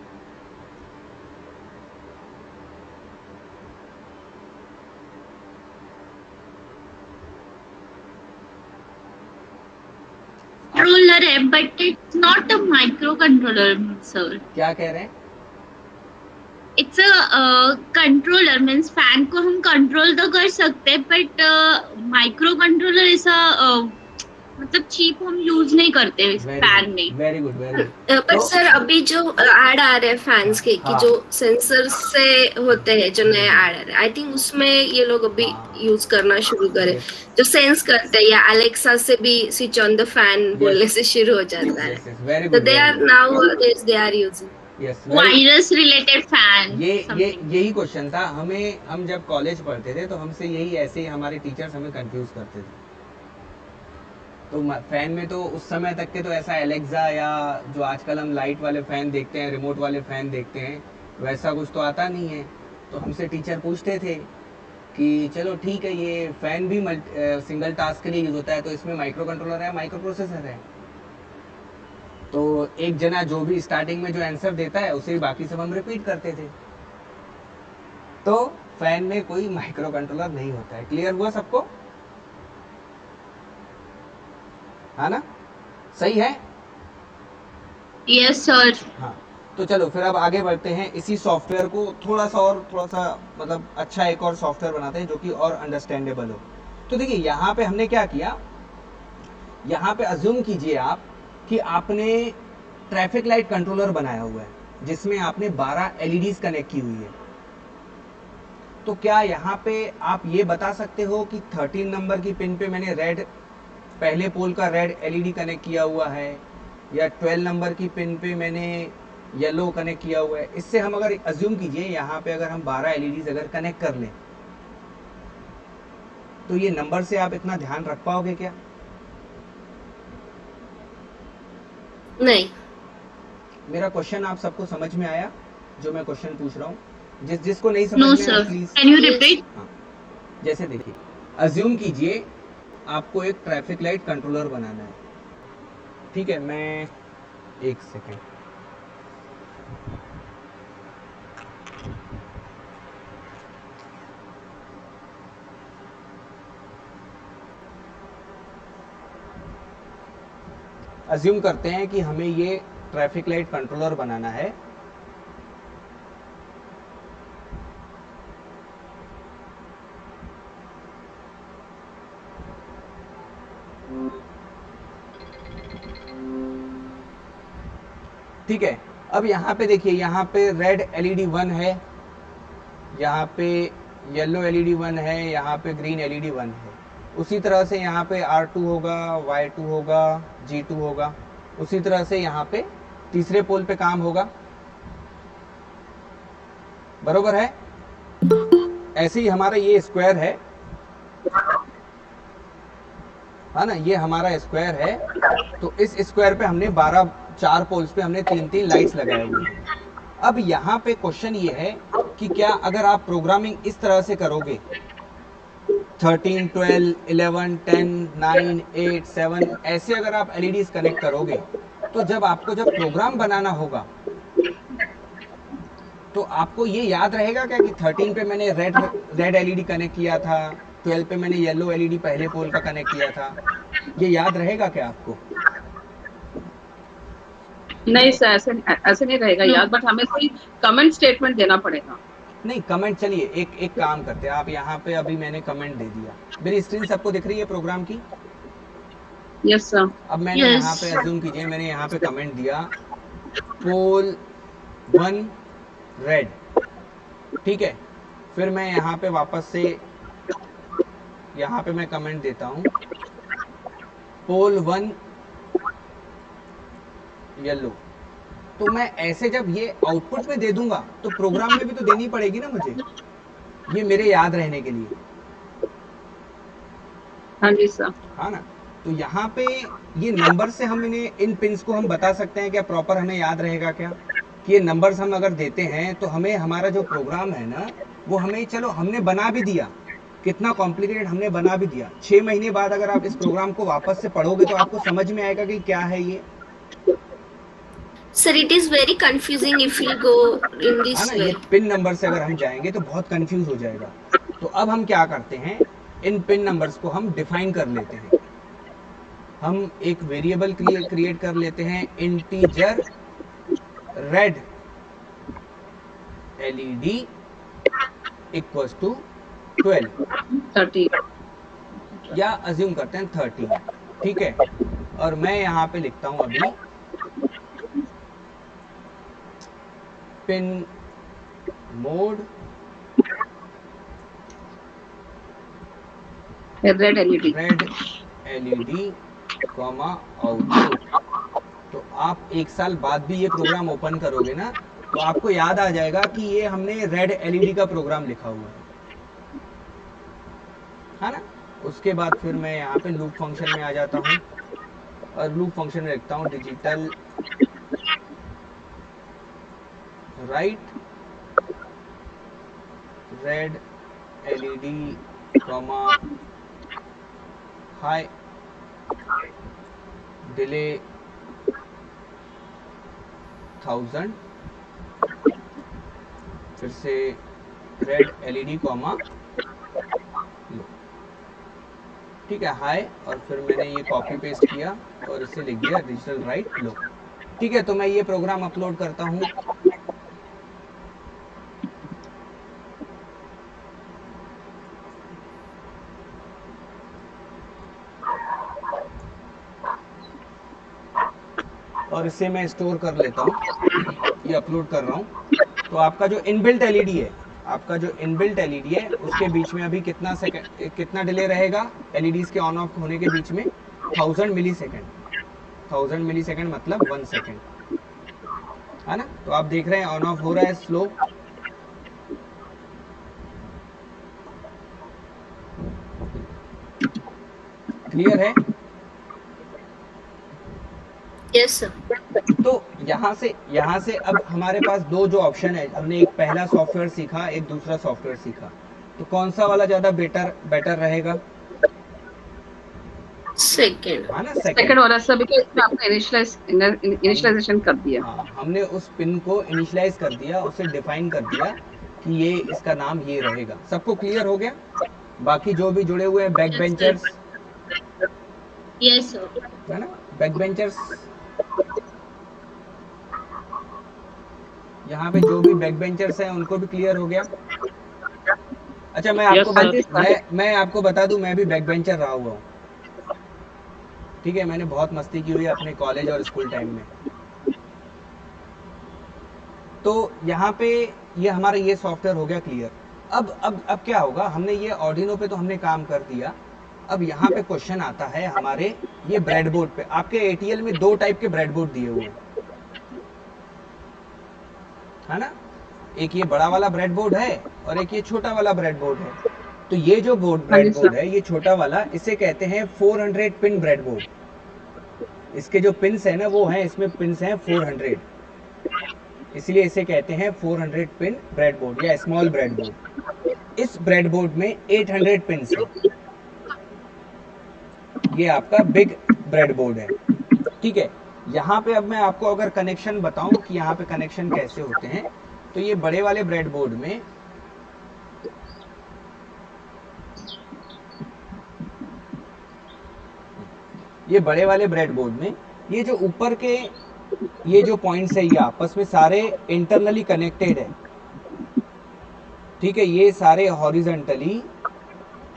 कंट्रोलर है but it's not a micro controller sir. क्या कह रहे हैं? It's a controller means fan को हम कंट्रोल तो कर सकते हैं बट माइक्रो कंट्रोलर ऐसा मतलब चीप हम यूज नहीं करते फैन में। Very good, very good. पर सर अभी जो ऐड आ रहे हैं फैंस के कि हाँ। जो सेंसर से होते हैं, जो नए ऐड आ रहे हैं, आई थिंक उसमें ये लोग अभी यूज करना शुरू करें, जो सेंस करते हैं, या अलेक्सा से भी स्विच ऑन द फैन बोलने से शुरू हो जाता है। वेरी तो good. They are now they are using yes, virus related fan. ये यही क्वेश्चन था हमें। हम जब कॉलेज पढ़ते थे तो हमसे यही ऐसे ही हमारे टीचर्स हमें कंफ्यूज करते थे। तो फैन में तो उस समय तक के तो ऐसा एलेक्सा या जो आजकल हम लाइट वाले फैन देखते हैं, रिमोट वाले फैन देखते हैं, वैसा कुछ तो आता नहीं है। तो हमसे टीचर पूछते थे कि चलो ठीक है, ये फैन भी सिंगल टास्क के लिए यूज होता है, तो इसमें माइक्रो कंट्रोलर है, माइक्रो प्रोसेसर है। तो एक जना जो भी स्टार्टिंग में जो आंसर देता है उसे बाकी सब हम रिपीट करते थे। तो फैन में कोई माइक्रो कंट्रोलर नहीं होता है। क्लियर हुआ सबको? है ना? सही है? Yes sir. हाँ, तो चलो फिर अब आगे बढ़ते हैं। इसी सॉफ्टवेयर को थोड़ा सा मतलब अच्छा एक और सॉफ्टवेयर बनाते हैं जो कि और अंडरस्टैंडेबल हो। तो देखिए, यहाँ पे हमने क्या किया, यहाँ पे अज्यूम कीजिए आप कि आपने ट्रैफिक लाइट कंट्रोलर बनाया हुआ है जिसमें आपने 12 LEDs कनेक्ट की हुई है। तो क्या यहाँ पे आप ये बता सकते हो कि 13 नंबर की पिन पे मैंने रेड, पहले पोल का रेड LED कनेक्ट किया हुआ है, या 12 नंबर की पिन पे मैंने येलो कनेक्ट किया हुआ है? इससे हम अगर अज्यूम कीजिए यहाँ पे अगर हम 12 LEDs अगर कनेक्ट कर लें, तो ये नंबर से आप इतना ध्यान रख पाओगे क्या? नहीं। मेरा क्वेश्चन आप सबको समझ में आया जो मैं क्वेश्चन पूछ रहा हूँ? जिसको नहीं समझ नो में सर, आया प्लीज। Can you repeat? हाँ, जैसे देखिए, अज्यूम कीजिए आपको एक ट्रैफिक लाइट कंट्रोलर बनाना है, ठीक है। मैं एक सेकेंड, अज्यूम करते हैं कि हमें ये ट्रैफिक लाइट कंट्रोलर बनाना है। ठीक है, अब यहाँ पे देखिए, यहाँ पे रेड LED 1 है, यहाँ पे येलो LED 1 है, यहाँ पे ग्रीन LED 1 है। उसी तरह से यहाँ पे R2 होगा, Y2 होगा, G2 होगा। उसी तरह से यहाँ पे तीसरे पोल पे काम होगा, बरोबर है। ऐसे ही हमारा ये स्क्वायर है ना, ये हमारा स्क्वायर है। तो इस स्क्वायर पे हमने 4 पोल्स पे हमने 3-3 लाइट्स लगाए हुए हैं। अब यहाँ पे क्वेश्चन ये है कि क्या अगर आप प्रोग्रामिंग इस तरह से करोगे 13, 12, 11, 10, 9, 8, 7 ऐसे अगर आप LEDs कनेक्ट करोगे, तो जब प्रोग्राम बनाना होगा तो आपको ये याद रहेगा क्या कि 13 पे मैंने रेड LED कनेक्ट किया था, 12 पे मैंने येलो LED पहले पोल का कनेक्ट किया था? ये याद रहेगा क्या आपको? नहीं सर, ऐसे नहीं रहेगा याद, बट हमें सही कमेंट स्टेटमेंट देना पड़ेगा। नहीं कमेंट, चलिए एक काम करते हैं। आप यहाँ पे अभी मैंने कमेंट दे दिया, मेरी स्क्रीन सबको दिख रही है प्रोग्राम की? Yes sir. अब मैंने Yes. यहाँ पे अज्यूम कीजिए, मैंने यहाँ पे कमेंट दिया पोल 1 रेड, ठीक है। फिर मैं यहाँ पे वापस से यहाँ पे मैं कमेंट देता हूँ पोल 1 येलो। तो मैं ऐसे जब ये आउटपुट में दे दूंगा तो प्रोग्राम में भी तो देनी पड़ेगी ना मुझे, ये मेरे याद रहने के लिए। हाँ जी सर। हाँ ना, तो यहाँ पे ये नंबर से हम इन पिंस को हम बता सकते हैं क्या प्रॉपर हमें याद रहेगा क्या कि ये नंबर्स हम अगर देते हैं तो हमें हमारा जो प्रोग्राम है ना वो हमें, चलो हमने बना भी दिया, कितना कॉम्प्लिकेटेड हमने बना भी दिया, 6 महीने बाद अगर आप इस प्रोग्राम को वापस से पढ़ोगे तो आपको समझ में आएगा कि क्या है ये। Sir, it is very confusing if you go in है this ना, ये way. पिन नंबर से अगर हम जाएंगे तो बहुत कंफ्यूज हो जाएगा। तो अब हम क्या करते हैं, इन पिन नंबर्स को हम डिफाइन कर लेते हैं। हम एक वेरिएबल क्रिएट कर लेते हैं, integer red LED equals to 12 30। या अज्यूम करते हैं 13, ठीक है। और मैं यहाँ पे लिखता हूँ अभी pin mode red LED। Comma output. तो आप 1 साल बाद भी ये प्रोग्राम ओपन करोगे ना तो आपको याद आ जाएगा कि ये हमने रेड LED का प्रोग्राम लिखा हुआ है ना। उसके बाद फिर मैं यहाँ पे लूप फंक्शन में आ जाता हूँ और लूप फंक्शन में लिखता हूँ digital right red LED comma high delay 1000, फिर से रेड LED कॉमा लो, ठीक है, हाई। और फिर मैंने ये कॉपी पेस्ट किया और इसे लिख दिया डिजिटल राइट लो, ठीक है। तो मैं ये प्रोग्राम अपलोड करता हूँ। और इसे मैं स्टोर कर लेता हूँ, ये अपलोड कर रहा हूँ। तो आपका जो इनबिल्ट LED है, उसके बीच में अभी कितना डिले रहेगा LEDs के ऑन ऑफ होने के बीच में? 1000 मिलीसेकंड। 1000 मिलीसेकंड मतलब 1 सेकंड, है ना। तो आप देख रहे हैं ऑन ऑफ हो रहा है स्लो। क्लियर है? Yes sir. तो यहाँ से अब हमारे पास 2 जो ऑप्शन है, हमने एक पहला सॉफ्टवेयर सीखा, एक दूसरा सॉफ्टवेयर सीखा। तो कौन सा वाला ज्यादा बेटर रहेगा? Second. हाँ ना, सेकंड वाला सर, बिकॉज़ इसमें आपने इनिशियलाइजेशन कर दिया। हाँ, हमने उस पिन को इनिशियलाइज कर दिया, उसे डिफाइन कर दिया कि ये इसका नाम ये रहेगा। सबको क्लियर हो गया? बाकी जो भी जुड़े हुए हैं बैक बेंचर्स, Yes, sir. है ना, बैक बेंचर्स, यहाँ पे जो भी बैक बेंचर्स हैं उनको भी क्लियर हो गया? अच्छा, मैं आपको बता दूं, मैं भी बैक बेंचर रहा हुआ हूँ, ठीक है। मैंने बहुत मस्ती की हुई है अपने कॉलेज और स्कूल टाइम में। तो यहाँ पे ये हमारा ये सॉफ्टवेयर हो गया क्लियर। अब क्या होगा, हमने ये ऑर्डिनो पे तो हमने काम कर दिया। अब यहाँ पे क्वेश्चन आता है हमारे ये ब्रेडबोर्ड पे। आपके एटीएल में 2 टाइप के ब्रेडबोर्ड दिए हुए हैं, है ना। एक ये बड़ा वाला ब्रेडबोर्ड है और एक ये छोटा वाला ब्रेडबोर्ड है। तो ये जो ब्रेडबोर्ड है, ये छोटा वाला, इसे कहते हैं 400 पिन ब्रेडबोर्ड। इसके जो पिन्स है ना, वो हैं, इसमें पिन्स हैं 400, इसलिए इसे कहते हैं 400 पिन ब्रेडबोर्ड या स्मॉल ब्रेडबोर्ड। इस ब्रेडबोर्ड में 800 पिन्स है, ये आपका बिग ब्रेडबोर्ड है, ठीक है। यहाँ पे अब मैं आपको अगर कनेक्शन बताऊं कि यहाँ पे कनेक्शन कैसे होते हैं, तो ये बड़े वाले ब्रेडबोर्ड में ये जो ऊपर के ये जो पॉइंट्स है, ये आपस में सारे इंटरनली कनेक्टेड है, ठीक है। ये सारे हॉरिजॉन्टली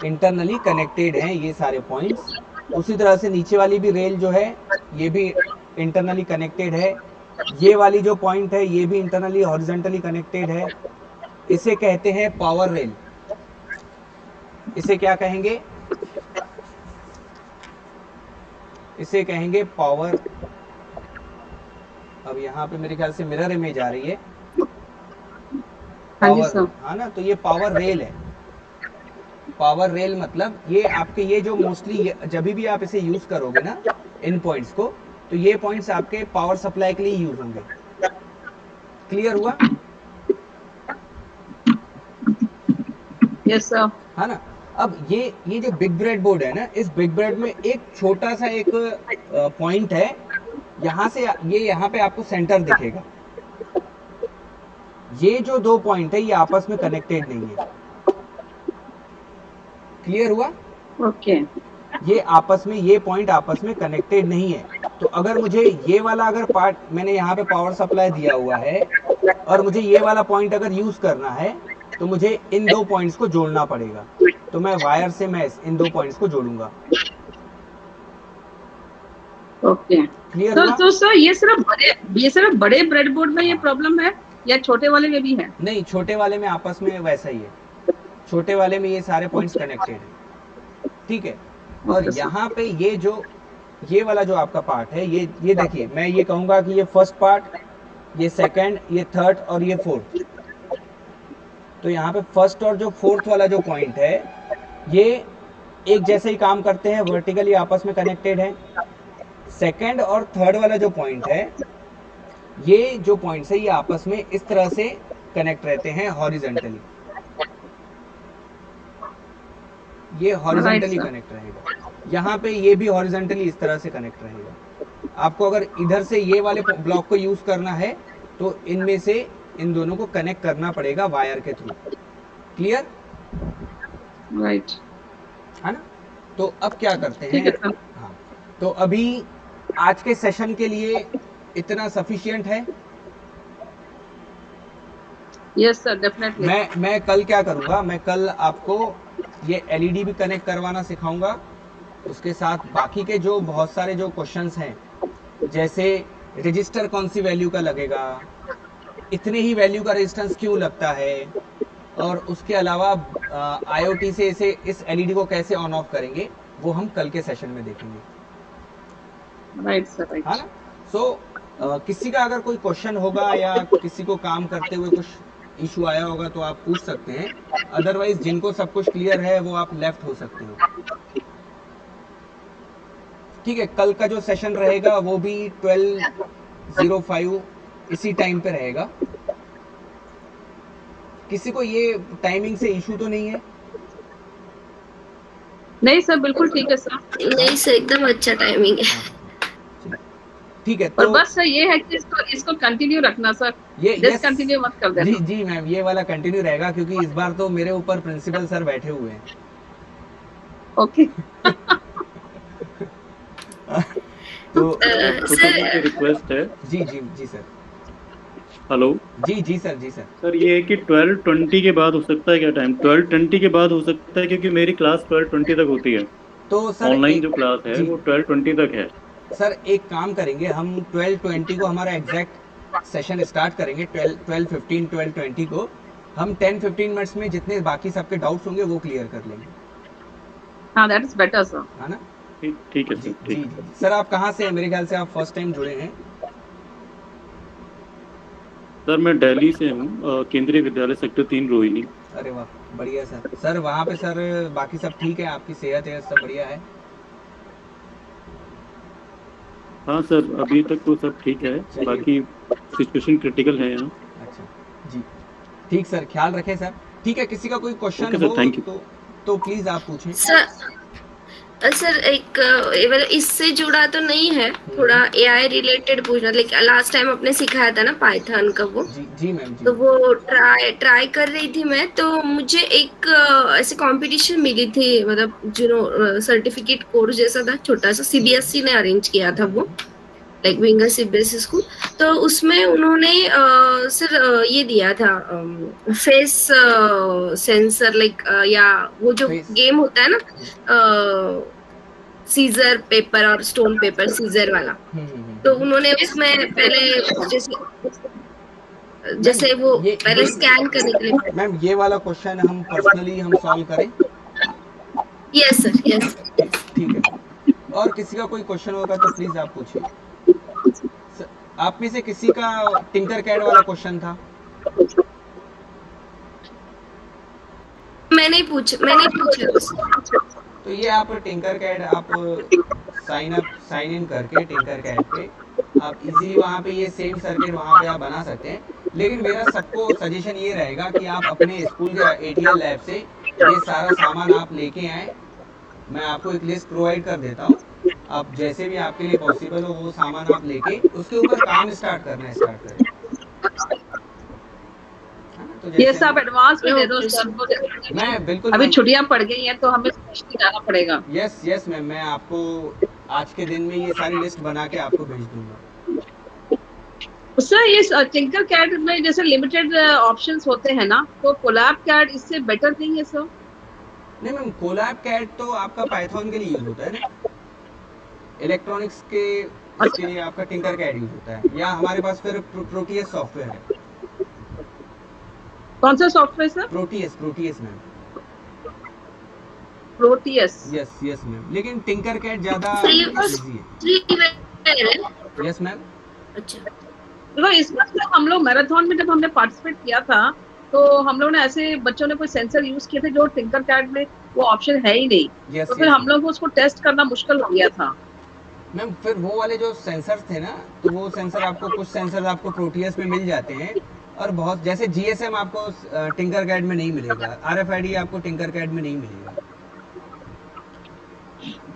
इंटरनली कनेक्टेड हैं ये सारे पॉइंट्स। उसी तरह से नीचे वाली भी रेल जो है ये भी इंटरनली कनेक्टेड है। ये वाली जो पॉइंट है ये भी इंटरनली हॉरिजॉन्टली कनेक्टेड है। इसे कहते हैं पावर रेल। इसे क्या कहेंगे? इसे कहेंगे पावर। अब यहाँ पे मेरे ख्याल से मिरर इमेज आ रही है, पावर, हाँ ना। तो ये पावर रेल है। पावर रेल मतलब ये आपके ये जो मोस्टली जब भी आप इसे यूज करोगे ना इन पॉइंट्स को, तो ये पॉइंट्स आपके पावर सप्लाई के लिए यूज होंगे। क्लियर हुआ? Yes sir. है ना। अब ये जो बिग ब्रेड बोर्ड है ना, इस बिग ब्रेड में एक छोटा सा एक पॉइंट है, यहाँ से ये यहाँ पे आपको सेंटर दिखेगा। ये जो 2 पॉइंट है ये आपस में कनेक्टेड नहीं है। क्लियर हुआ? ओके। ये आपस में, ये पॉइंट आपस में कनेक्टेड नहीं है। तो अगर मुझे ये वाला अगर पार्ट, मैंने यहाँ पे पावर सप्लाई दिया हुआ है और मुझे ये वाला पॉइंट अगर यूज करना है, तो मुझे इन 2 पॉइंट्स को जोड़ना पड़ेगा। तो मैं वायर से मैं इन 2 पॉइंट्स को जोड़ूंगा। ओके। क्लियर हुआ? तो सर ये सिर्फ बड़े ब्रेडबोर्ड में ये प्रॉब्लम है या छोटे वाले में भी है? नहीं, छोटे वाले में आपस में वैसा ही है। छोटे वाले में ये सारे पॉइंट्स कनेक्टेड है, ठीक है। और यहाँ पे ये वाला जो आपका पार्ट है, ये देखिए, मैं ये कहूंगा कि ये फर्स्ट पार्ट, ये सेकंड, ये थर्ड और ये फोर्थ। तो यहाँ पे फर्स्ट और जो फोर्थ वाला जो पॉइंट है, ये एक जैसे ही काम करते हैं, वर्टिकली आपस में कनेक्टेड है। सेकंड और थर्ड वाला जो पॉइंट है, ये जो पॉइंट्स है ये आपस में इस तरह से कनेक्ट रहते हैं हॉरिजॉन्टली। ये हॉरिजॉन्टली कनेक्ट रहेगा। यहाँ पे ये भी हॉरिजॉन्टली इस तरह से कनेक्ट रहेगा। आपको अगर इधर से ये वाले ब्लॉक को यूज करना है, तो इनमें से इन दोनों को कनेक्ट करना पड़ेगा वायर के थ्रू। क्लियर? राइट, है ना। तो अब क्या करते हैं? हाँ, तो अभी आज के सेशन के लिए इतना सफिशिएंट है। Yes sir, definitely. मैं कल क्या करूंगा, मैं कल आपको ये एलईडी भी कनेक्ट करवाना सिखाऊंगा। उसके साथ बाकी के जो बहुत सारे जो क्वेश्चंस हैं, जैसे रजिस्टर कौन सी वैल्यू का लगेगा, इतने ही वैल्यू का रेजिस्टेंस क्यों लगता है, और उसके अलावा आईओटी से इस एलईडी को कैसे ऑन ऑफ करेंगे, वो हम कल के सेशन में देखेंगे। Right sir, right. है ना। सो किसी का अगर कोई क्वेश्चन होगा या किसी को काम करते हुए कुछ इशू आया होगा तो आप पूछ सकते हैं। अदरवाइज जिनको सब कुछ क्लियर है वो आप लेफ्ट हो सकते हो। ठीक है, कल का जो सेशन रहेगा वो भी 12:05 इसी टाइम पे रहेगा। किसी को ये टाइमिंग से इशू तो नहीं है? नहीं सर, बिल्कुल ठीक है सर। नहीं सर, एकदम अच्छा टाइमिंग है। ठीक है, और तो बस सर ये है कि इसको कंटिन्यू रखना सर, ये डिसकंटिन्यू मत कर देना। जी जी मैम, ये वाला कंटिन्यू रहेगा क्योंकि इस बार तो मेरे ऊपर प्रिंसिपल सर बैठे हुए हैं। ओके। तो सर रिक्वेस्ट है। जी जी जी सर। हेलो। जी जी सर, जी सर। सर ये है कि 12:20 के बाद हो सकता है क्या टाइम? 12:20 के बाद हो सकता है, क्योंकि मेरी क्लास 12:20 तक होती है। तो सर ऑनलाइन जो क्लास है वो 12:20 तक है। सर एक काम करेंगे, हम 12:20 को हमारा एग्जैक्ट सेशन स्टार्ट करेंगे, 12:15 12:20 को। हम 10-15 मिनट्स में जितने बाकी सबके डाउट्स होंगे वो क्लियर कर लेंगे, हाँ दैट इज बेटर सर। है ना? ठीक है जी सर, जी ठीक। जी। सर आप कहाँ से हैं? मेरे ख्याल से आप फर्स्ट टाइम जुड़े हैं। सर मैं दिल्ली से हूँ, केंद्रीय विद्यालय सेक्टर 3 रोहिणी। अरे वाह, बढ़िया सर। सर वहाँ पे सर बाकी सब ठीक है? आपकी सेहत है सब बढ़िया है? हाँ सर, अभी तक तो सब ठीक है, चलिए। बाकी सिचुएशन क्रिटिकल है यहाँ। अच्छा जी, ठीक सर, ख्याल रखें सर। ठीक है, किसी का कोई क्वेश्चन ओके सर, हो थैंक यू। तो प्लीज आप पूछें। सर एक मतलब इससे जुड़ा तो नहीं है, थोड़ा एआई रिलेटेड पूछना, लाइक लास्ट टाइम आपने सिखाया था ना पाइथन का वो, जी जी मैम जी। तो वो ट्राई कर रही थी मैं, तो मुझे एक ऐसे कंपटीशन मिली थी, मतलब जो सर्टिफिकेट कोर्स जैसा था, छोटा सा, सीबीएसई ने अरेंज किया था वो, लाइक विंगर सीबीएसई स्कूल। तो उसमें उन्होंने सर ये दिया था फेस सेंसर, लाइक या वो जो Face- गेम होता है ना, सीजर पेपर और स्टोन पेपर सीजर वाला, तो उन्होंने उसमें पहले जैसे वो पहले स्कैन करने के लिए। मैम ये वाला क्वेश्चन हम पर्सनली हम सॉल्व करें? Yes sir, yes. ठीक है। और किसी का कोई क्वेश्चन होगा तो प्लीज आप पूछिए। आप में से किसी का टिंकर कैड वाला क्वेश्चन था? मैंने पूछा। तो ये आप टिंकर कैड आप साइन इन करके टिंकर कैड पे आप इजीली वहाँ पे ये सेम सर्किट वहाँ पे आप बना सकते हैं। लेकिन मेरा सबको सजेशन ये रहेगा कि आप अपने स्कूल के एटीएल लैब से ये सारा सामान आप लेके आए। मैं आपको एक लिस्ट प्रोवाइड कर देता हूँ, आप जैसे भी आपके लिए पॉसिबल हो वो सामान आप लेके उसके ऊपर काम स्टार्ट करें। ये सब एडवांस में दे दो सर, मैं बिल्कुल अभी छुट्टियां पड़ गई हैं तो हमें स्पेशली जाना पड़ेगा। यस मैम, मैं आपको आज के दिन में ये सारी लिस्ट बना के आपको भेज दूंगा। सर ये टिंकर कैड में जैसे लिमिटेड ऑप्शंस होते हैं ना, तो कोलैब कैड इससे बेटर नहीं है सर? नहीं मैम, कोलैब कैड तो आपका पाइथन के लिए यूज होता है ना, इलेक्ट्रॉनिक्स के इसके लिए आपका टिंकर कैड यूज होता है। या हमारे पास फिर प्रोटीएस सॉफ्टवेयर है। कौन सा software sir? Protease ma'am. Protease, yes ma'am, लेकिन टिंकर कैड ज्यादा इजी है। Yes ma'am. अच्छा, तो इसमें तो हम लोग मैराथन में जब हमने पार्टिसिपेट किया था तो हम लोग ने ऐसे बच्चों ने कोई सेंसर यूज किए थे जो टिंकर कैड में वो ऑप्शन है ही नहीं। तो फिर हम लोग को उसको टेस्ट करना मुश्किल हो गया था मैम। फिर वो वाले जो सेंसर्स थे ना, तो वो सेंसर आपको कुछ सेंसर आपको प्रोटीएस में मिल जाते हैं, और बहुत जैसे जीएसएम आपको टिंकर कैड में नहीं मिलेगा, आरएफआईडी आपको टिंकर कैड में नहीं मिलेगा।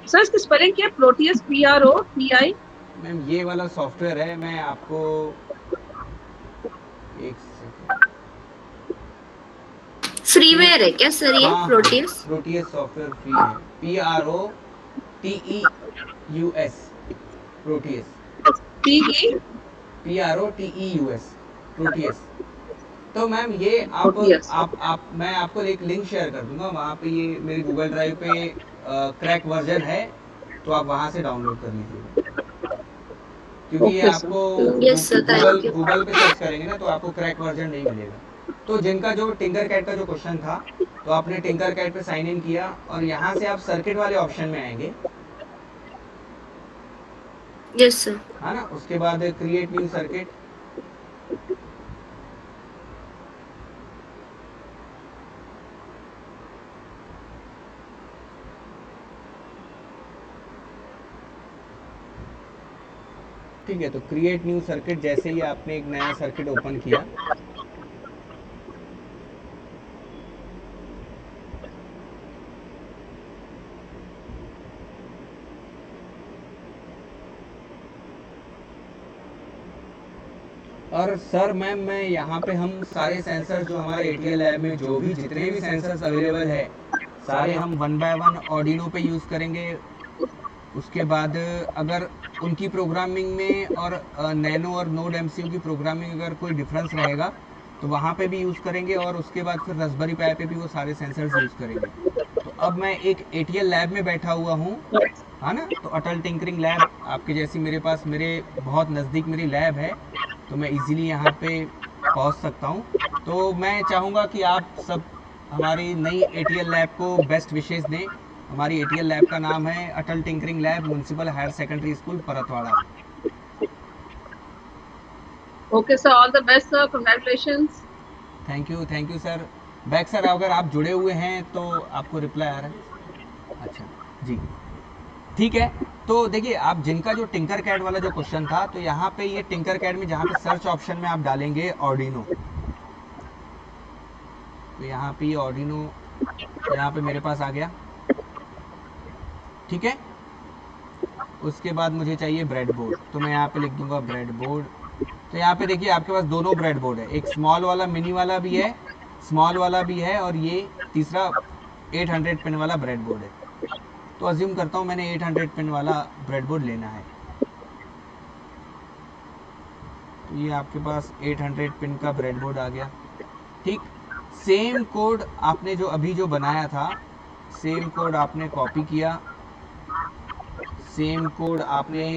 सर इसकी स्पेलिंग क्या है? Protease, PROTI? मैम ये वाला सॉफ्टवेयर है, मैं आपको एक फ्रीवेयर है क्या सर ये प्रोटीएस? प्रोटीएस सॉफ्टवेयर फ्री है, PROTEUS प्रोटीएस, PROTEUS प्रोटीएस। तो मैम ये आप मैं आपको एक लिंक शेयर कर दूंगा, वहाँ पे ये मेरे गूगल ड्राइव पे क्रैक वर्जन है, तो आप वहाँ से डाउनलोड कर लीजिएगा, क्योंकि ये आपको गूगल पे सर्च करेंगे ना तो आपको क्रैक वर्जन नहीं मिलेगा। तो जिनका जो टिंकर कैड का जो क्वेश्चन था, तो आपने टिंकर कैड पे साइन इन किया और यहाँ से आप सर्किट वाले ऑप्शन में आएंगे। Yes sir. है ना, उसके बाद क्रिएट न्यू सर्किट, ठीक है। तो क्रिएट न्यू सर्किट जैसे ही आपने एक नया सर्किट ओपन किया, और सर मैम मैं यहाँ पे हम सारे सेंसर जो हमारे एटीएल लैब में जो भी जितने भी सेंसर्स अवेलेबल है सारे हम 1 बाय 1 ऑर्डिनो पे यूज़ करेंगे। उसके बाद अगर उनकी प्रोग्रामिंग में और नैनो और नोड एमसीयू की प्रोग्रामिंग अगर कोई डिफरेंस रहेगा तो वहाँ पे भी यूज़ करेंगे, और उसके बाद फिर रास्पबेरी पाई पे भी वो सारे सेंसर्स यूज़ करेंगे। तो अब मैं एक एटीएल लैब में बैठा हुआ हूँ, है ना, तो अटल टिंकरिंग लैब आपके जैसी मेरे पास मेरे बहुत नज़दीक मेरी लैब है, तो मैं इजीली यहाँ पे पहुँच सकता हूँ। तो मैं चाहूँगा कि आप सब हमारी नई ATL लैब को बेस्ट विशेष दें। हमारी ATL लैब का नाम है Atal tinkering lab municipal higher secondary school Paratwada. Okay sir, all the best sir, congratulations. Thank you sir. Back sir, अगर आप जुड़े हुए हैं तो आपको रिप्लाई आ रहा है? अच्छा जी, ठीक है। तो देखिए, आप जिनका जो टिंकर कैड वाला जो क्वेश्चन था, तो यहाँ पे ये टिंकर कैड में जहाँ पे सर्च ऑप्शन में आप डालेंगे ऑर्डिनो, तो यहाँ पे ये ऑर्डिनो यहाँ पे मेरे पास आ गया, ठीक है। उसके बाद मुझे चाहिए ब्रेड बोर्ड, तो मैं यहाँ पे लिख दूंगा ब्रेड बोर्ड। तो यहाँ पे देखिए आपके पास दोनों ब्रेड बोर्ड है, एक स्मॉल वाला मिनी वाला भी है, स्मॉल वाला भी है, और ये तीसरा 800 पिन वाला ब्रेड बोर्ड है। तो अज्यूम करता हूँ मैंने 800 पिन वाला ब्रेड बोर्ड लेना है। तो ये आपके पास 800 पिन का ब्रेड बोर्ड आ गया, ठीक। सेम कोड आपने जो अभी जो बनाया था, सेम कोड आपने कॉपी किया, सेम कोड आपने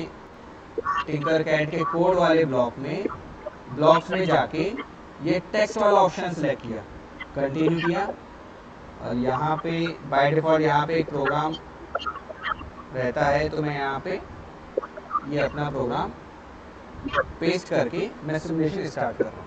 टिंकर कैड के कोड वाले ब्लॉक्स में जाके ये टेक्स्ट वाला ऑप्शन सेलेक्ट किया, कंटिन्यू किया, और यहाँ पे बाय डिफॉल्ट यहाँ पे एक प्रोग्राम रहता है, तो मैं यहाँ पे ये अपना प्रोग्राम पेस्ट करके मैं सिमुलेशन स्टार्ट कर रहा हूँ।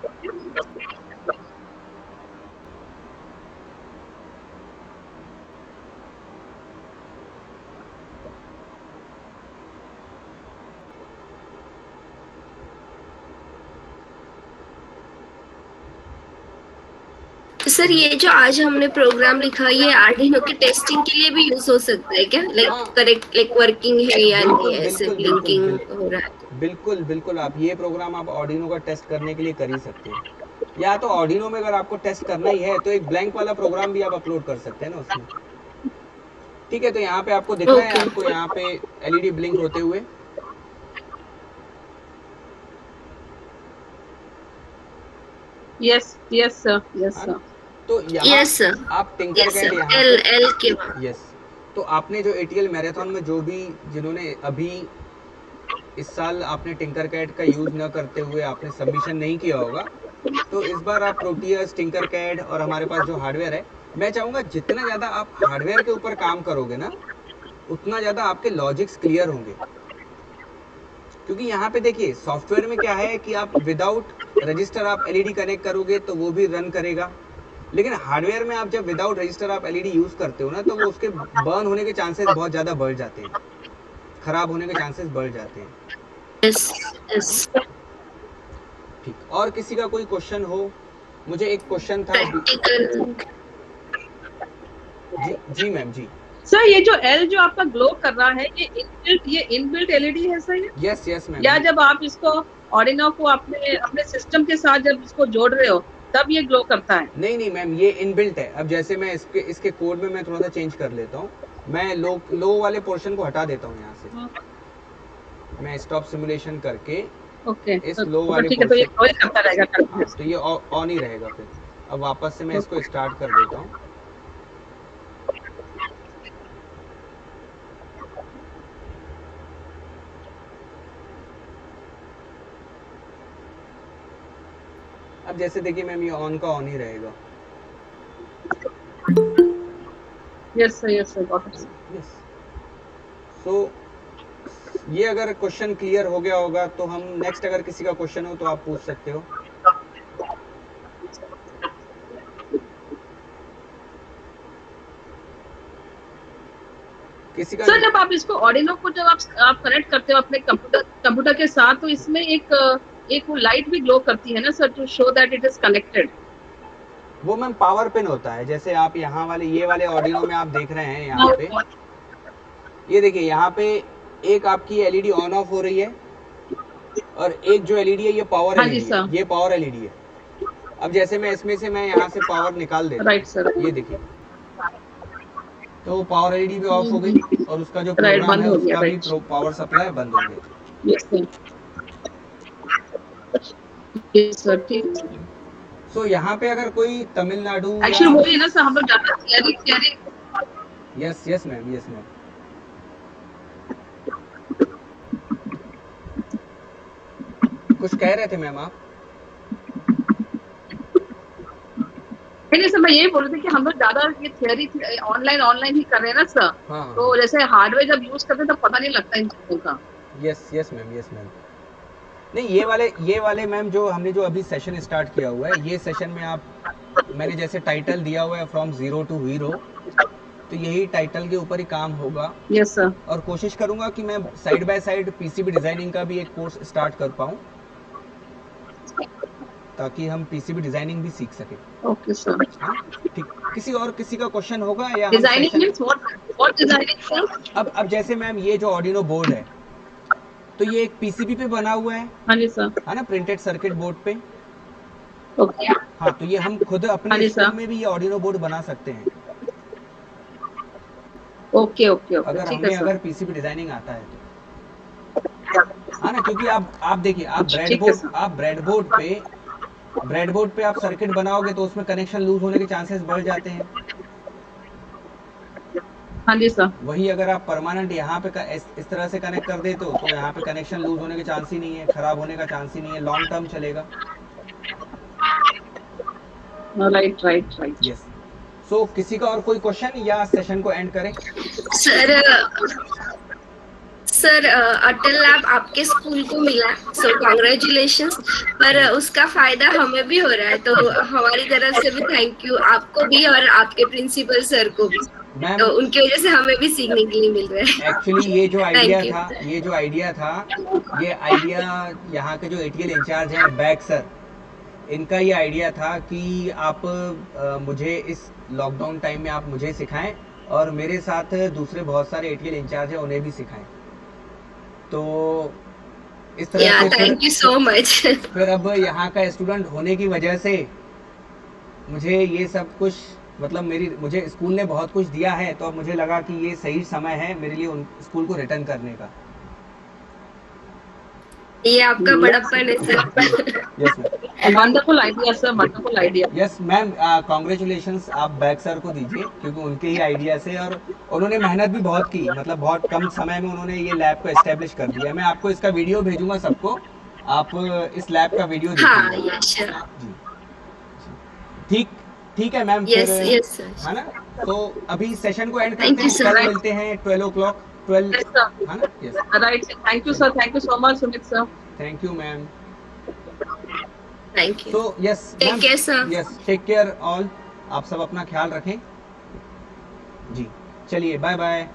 सर ये जो आज हमने प्रोग्राम लिखा, ये आर्डिनो की टेस्टिंग के लिए भी यूज हो सकता है क्या? लाइक करेक्ट, लाइक वर्किंग है या नहीं, ऐसे लिंकिंग हो रहा है? बिल्कुल आप ये प्रोग्राम आप ऑर्डिनो का टेस्ट करने के लिए कर ही सकते हैं, या तो ऑर्डिनो में अगर आपको टेस्ट करना ही है तो एक ब्लैंक वाला प्रोग्राम भी आप अपलोड कर सकते हैं ना उसमें, ठीक है। तो यहाँ पे आपको दिख रहा है, आपको यहाँ पे LED ब्लिंक होते हुए, यस सर। तो यहाँ आप टिंकर कैड यहाँ के यस। तो आपने जो ATL मैराथन में जो भी जिन्होंने अभी इस साल आपने टिंकर कैड का यूज न करते हुए आपने सबमिशन नहीं किया होगा, तो इस बार आप प्रोटियस, टिंकर कैड और हमारे पास जो हार्डवेयर है, मैं चाहूँगा जितना ज़्यादा आप हार्डवेयर के ऊपर काम करोगे ना, उतना ज़्यादा आपके लॉजिक्स क्लियर होंगे। क्योंकि यहाँ पे देखिए सॉफ्टवेयर में क्या है कि आप विदाउट रजिस्टर आप LED कनेक्ट करोगे तो वो भी रन करेगा, लेकिन हार्डवेयर में आप जब विदाउट रजिस्टर आप LED यूज करते हो ना, तो वो उसके बर्न होने के चांसेस बहुत ज़्यादा बढ़ जाते हैं, खराब होने के चांसेस बढ़ जाते हैं। यस ठीक, और किसी का कोई क्वेश्चन हो? मुझे एक क्वेश्चन था। जी मैम जी। सर ये जो L जो आपका ग्लो कर रहा है, ये इनबिल्ट LED है सर? Yes ma'am. या जब आप इसको ऑर्डिनो को अपने सिस्टम के साथ जब इसको जोड़ रहे हो तब ये ग्लो करता है? नहीं मैम, ये इनबिल्ट है। अब जैसे मैं इसके कोड में मैं थोड़ा सा चेंज कर लेता हूँ, मैं लो वाले पोर्शन को हटा देता हूँ यहाँ से, मैं स्टॉप सिमुलेशन करके ओके इस लो वाले ठीक है, तो ये करता रहेगा, तो ये ऑन ही रहेगा। फिर अब वापस से मैं इसको स्टार्ट कर देता हूँ। अब जैसे देखिए मैम, ये ऑन का ऑन ही रहेगा। Yes sir got it. Yes. So ये अगर क्वेश्चन क्लियर हो गया होगा तो हम नेक्स्ट, अगर किसी का क्वेश्चन हो तो आप पूछ सकते हो। किसी का सर जब आप इसको ऑर्डिनो को जब आप कनेक्ट करते हो अपने कंप्यूटर के साथ, तो इसमें एक वो लाइट भी ग्लो करती है ना sir, to show that it is connected? वो मैम पावर पिन होता है। जैसे आप यहाँ वाले ये वाले ऑर्डिनो में आप देख रहे हैं, यहाँ पे ये देखिए, यहाँ पे एक आपकी LED ऑन ऑफ हो रही है, और एक जो LED है ये पावर LED है, ये पावर LED है। अब जैसे मैं इसमें से मैं यहाँ से पावर निकाल देता हूँ, राइट सर, ये देखिए, तो पावर LED भी ऑफ हो गई, और उसका जो प्रोग्राम है उसका भी पावर सप्लाई बंद हो गया। यस सर, ठीक। सो यहाँ पे अगर कोई तमिलनाडु, एक्चुअली वो है ना सर, हम लोग ज्यादा थियरी। Yes ma'am. कुछ कह रहे थे मैम आप? नहीं सर, मैं यही बोल रही थी कि हम लोग ज्यादा ये थियरी ऑनलाइन ही कर रहे हैं ना सर, हाँ तो जैसे हार्डवेयर जब यूज करते हैं तो पता नहीं लगता इन चीजों का। Yes ma'am. नहीं, ये वाले मैम जो हमने जो अभी सेशन स्टार्ट किया हुआ है, ये सेशन में मैंने जैसे टाइटल दिया हुआ है फ्रॉम जीरो टू हीरो, तो यही टाइटल के ऊपर ही काम होगा। Yes sir. और कोशिश करूंगा कि मैं side by side PCB designing का भी एक कोर्स स्टार्ट कर पाऊं, ताकि हम पीसीबी डिजाइनिंग भी सीख सके। Okay sir. ठीक, किसी का क्वेश्चन होगा या हम designing session- means what designing sir? अब जैसे मैम ये जो ऑर्डिनो बोर्ड है, तो ये एक पीसीबी पे बना हुआ है, हाँ जी सर। है ना, प्रिंटेड सर्किट बोर्ड पे। ओके। हाँ, तो ये हम खुद हाँ अपने जी स्कूल सर। में भी ये ऑर्डिनो बोर्ड बना सकते हैं, ओके ओके ओके, अगर ठीक हमें है सर। अगर पीसीबी डिजाइनिंग आता है तो, हाँ ना, क्योंकि आप देखिए, आप ठीक है सर। ब्रेडबोर्ड पे आप सर्किट बनाओगे तो उसमें कनेक्शन लूज होने के चांसेस बढ़ जाते हैं। हाँ जी सर। वही अगर आप परमानेंट यहाँ पे इस तरह से कनेक्ट कर देते हो, तो यहाँ पे कनेक्शन लूज होने के चांस ही नहीं है, खराब होने का चांस ही नहीं है, लॉन्ग टर्म चलेगा। राइट। यस। सो किसी का और कोई क्वेश्चन या सेशन को एंड करें? सर अटल लैब आपके स्कूल को मिला, सो कांग्रेचुलेशंस, पर उसका फायदा हमें भी हो रहा है, तो हमारी तरफ से भी थैंक यू आपको भी और आपके प्रिंसिपल सर को भी, मैम तो उनकी वजह से हमें भी सीखने के लिए मिल रहा है। एक्चुअली ये जो आइडिया Thank you. था ये आइडिया यहाँ के जो एटीएल इंचार्ज हैं बैग सर, इनका ये आइडिया था कि आप मुझे इस लॉकडाउन टाइम में आप मुझे सिखाएं और मेरे साथ दूसरे बहुत सारे एटीएल इंचार्ज हैं उन्हें भी सिखाएं। तो इस तरह से थैंक यू सो मच। फिर अब यहाँ का स्टूडेंट होने की वजह से मुझे ये सब कुछ, मतलब मुझे स्कूल ने बहुत कुछ दिया है, तो अब मुझे लगा कि ये सही समय है मेरे लिए उन स्कूल को रिटर्न करने का। ये आपका बड़प्पन है sir. Yes ma'am. Wonderful idea sir, wonderful idea. Yes ma'am, congratulations आप बैग सर को दीजिए, क्योंकि उनके ही आइडिया से, और उन्होंने मेहनत भी बहुत की, मतलब बहुत कम समय में उन्होंने ये लैब को एस्टेब्लिश कर दिया। मैं आपको इसका वीडियो भेजूंगा सबको, आप इस लैब का वीडियो हाँ, देखिए। Yes sir. जी, ठीक है मैम। यस फिर यस सर। है ना, तो अभी सेशन को एंड Thank करते you, हैं, sir. कल मिलते हैं 12 o'clock, 12, Yes, sir. है ना? Yes, right, thank you sir, thank you so much Sumit sir. Thank you ma'am. Thank you. तो yes Take care, sir. Yes, take care all, आप सब अपना ख्याल रखें जी। चलिए, बाय बाय।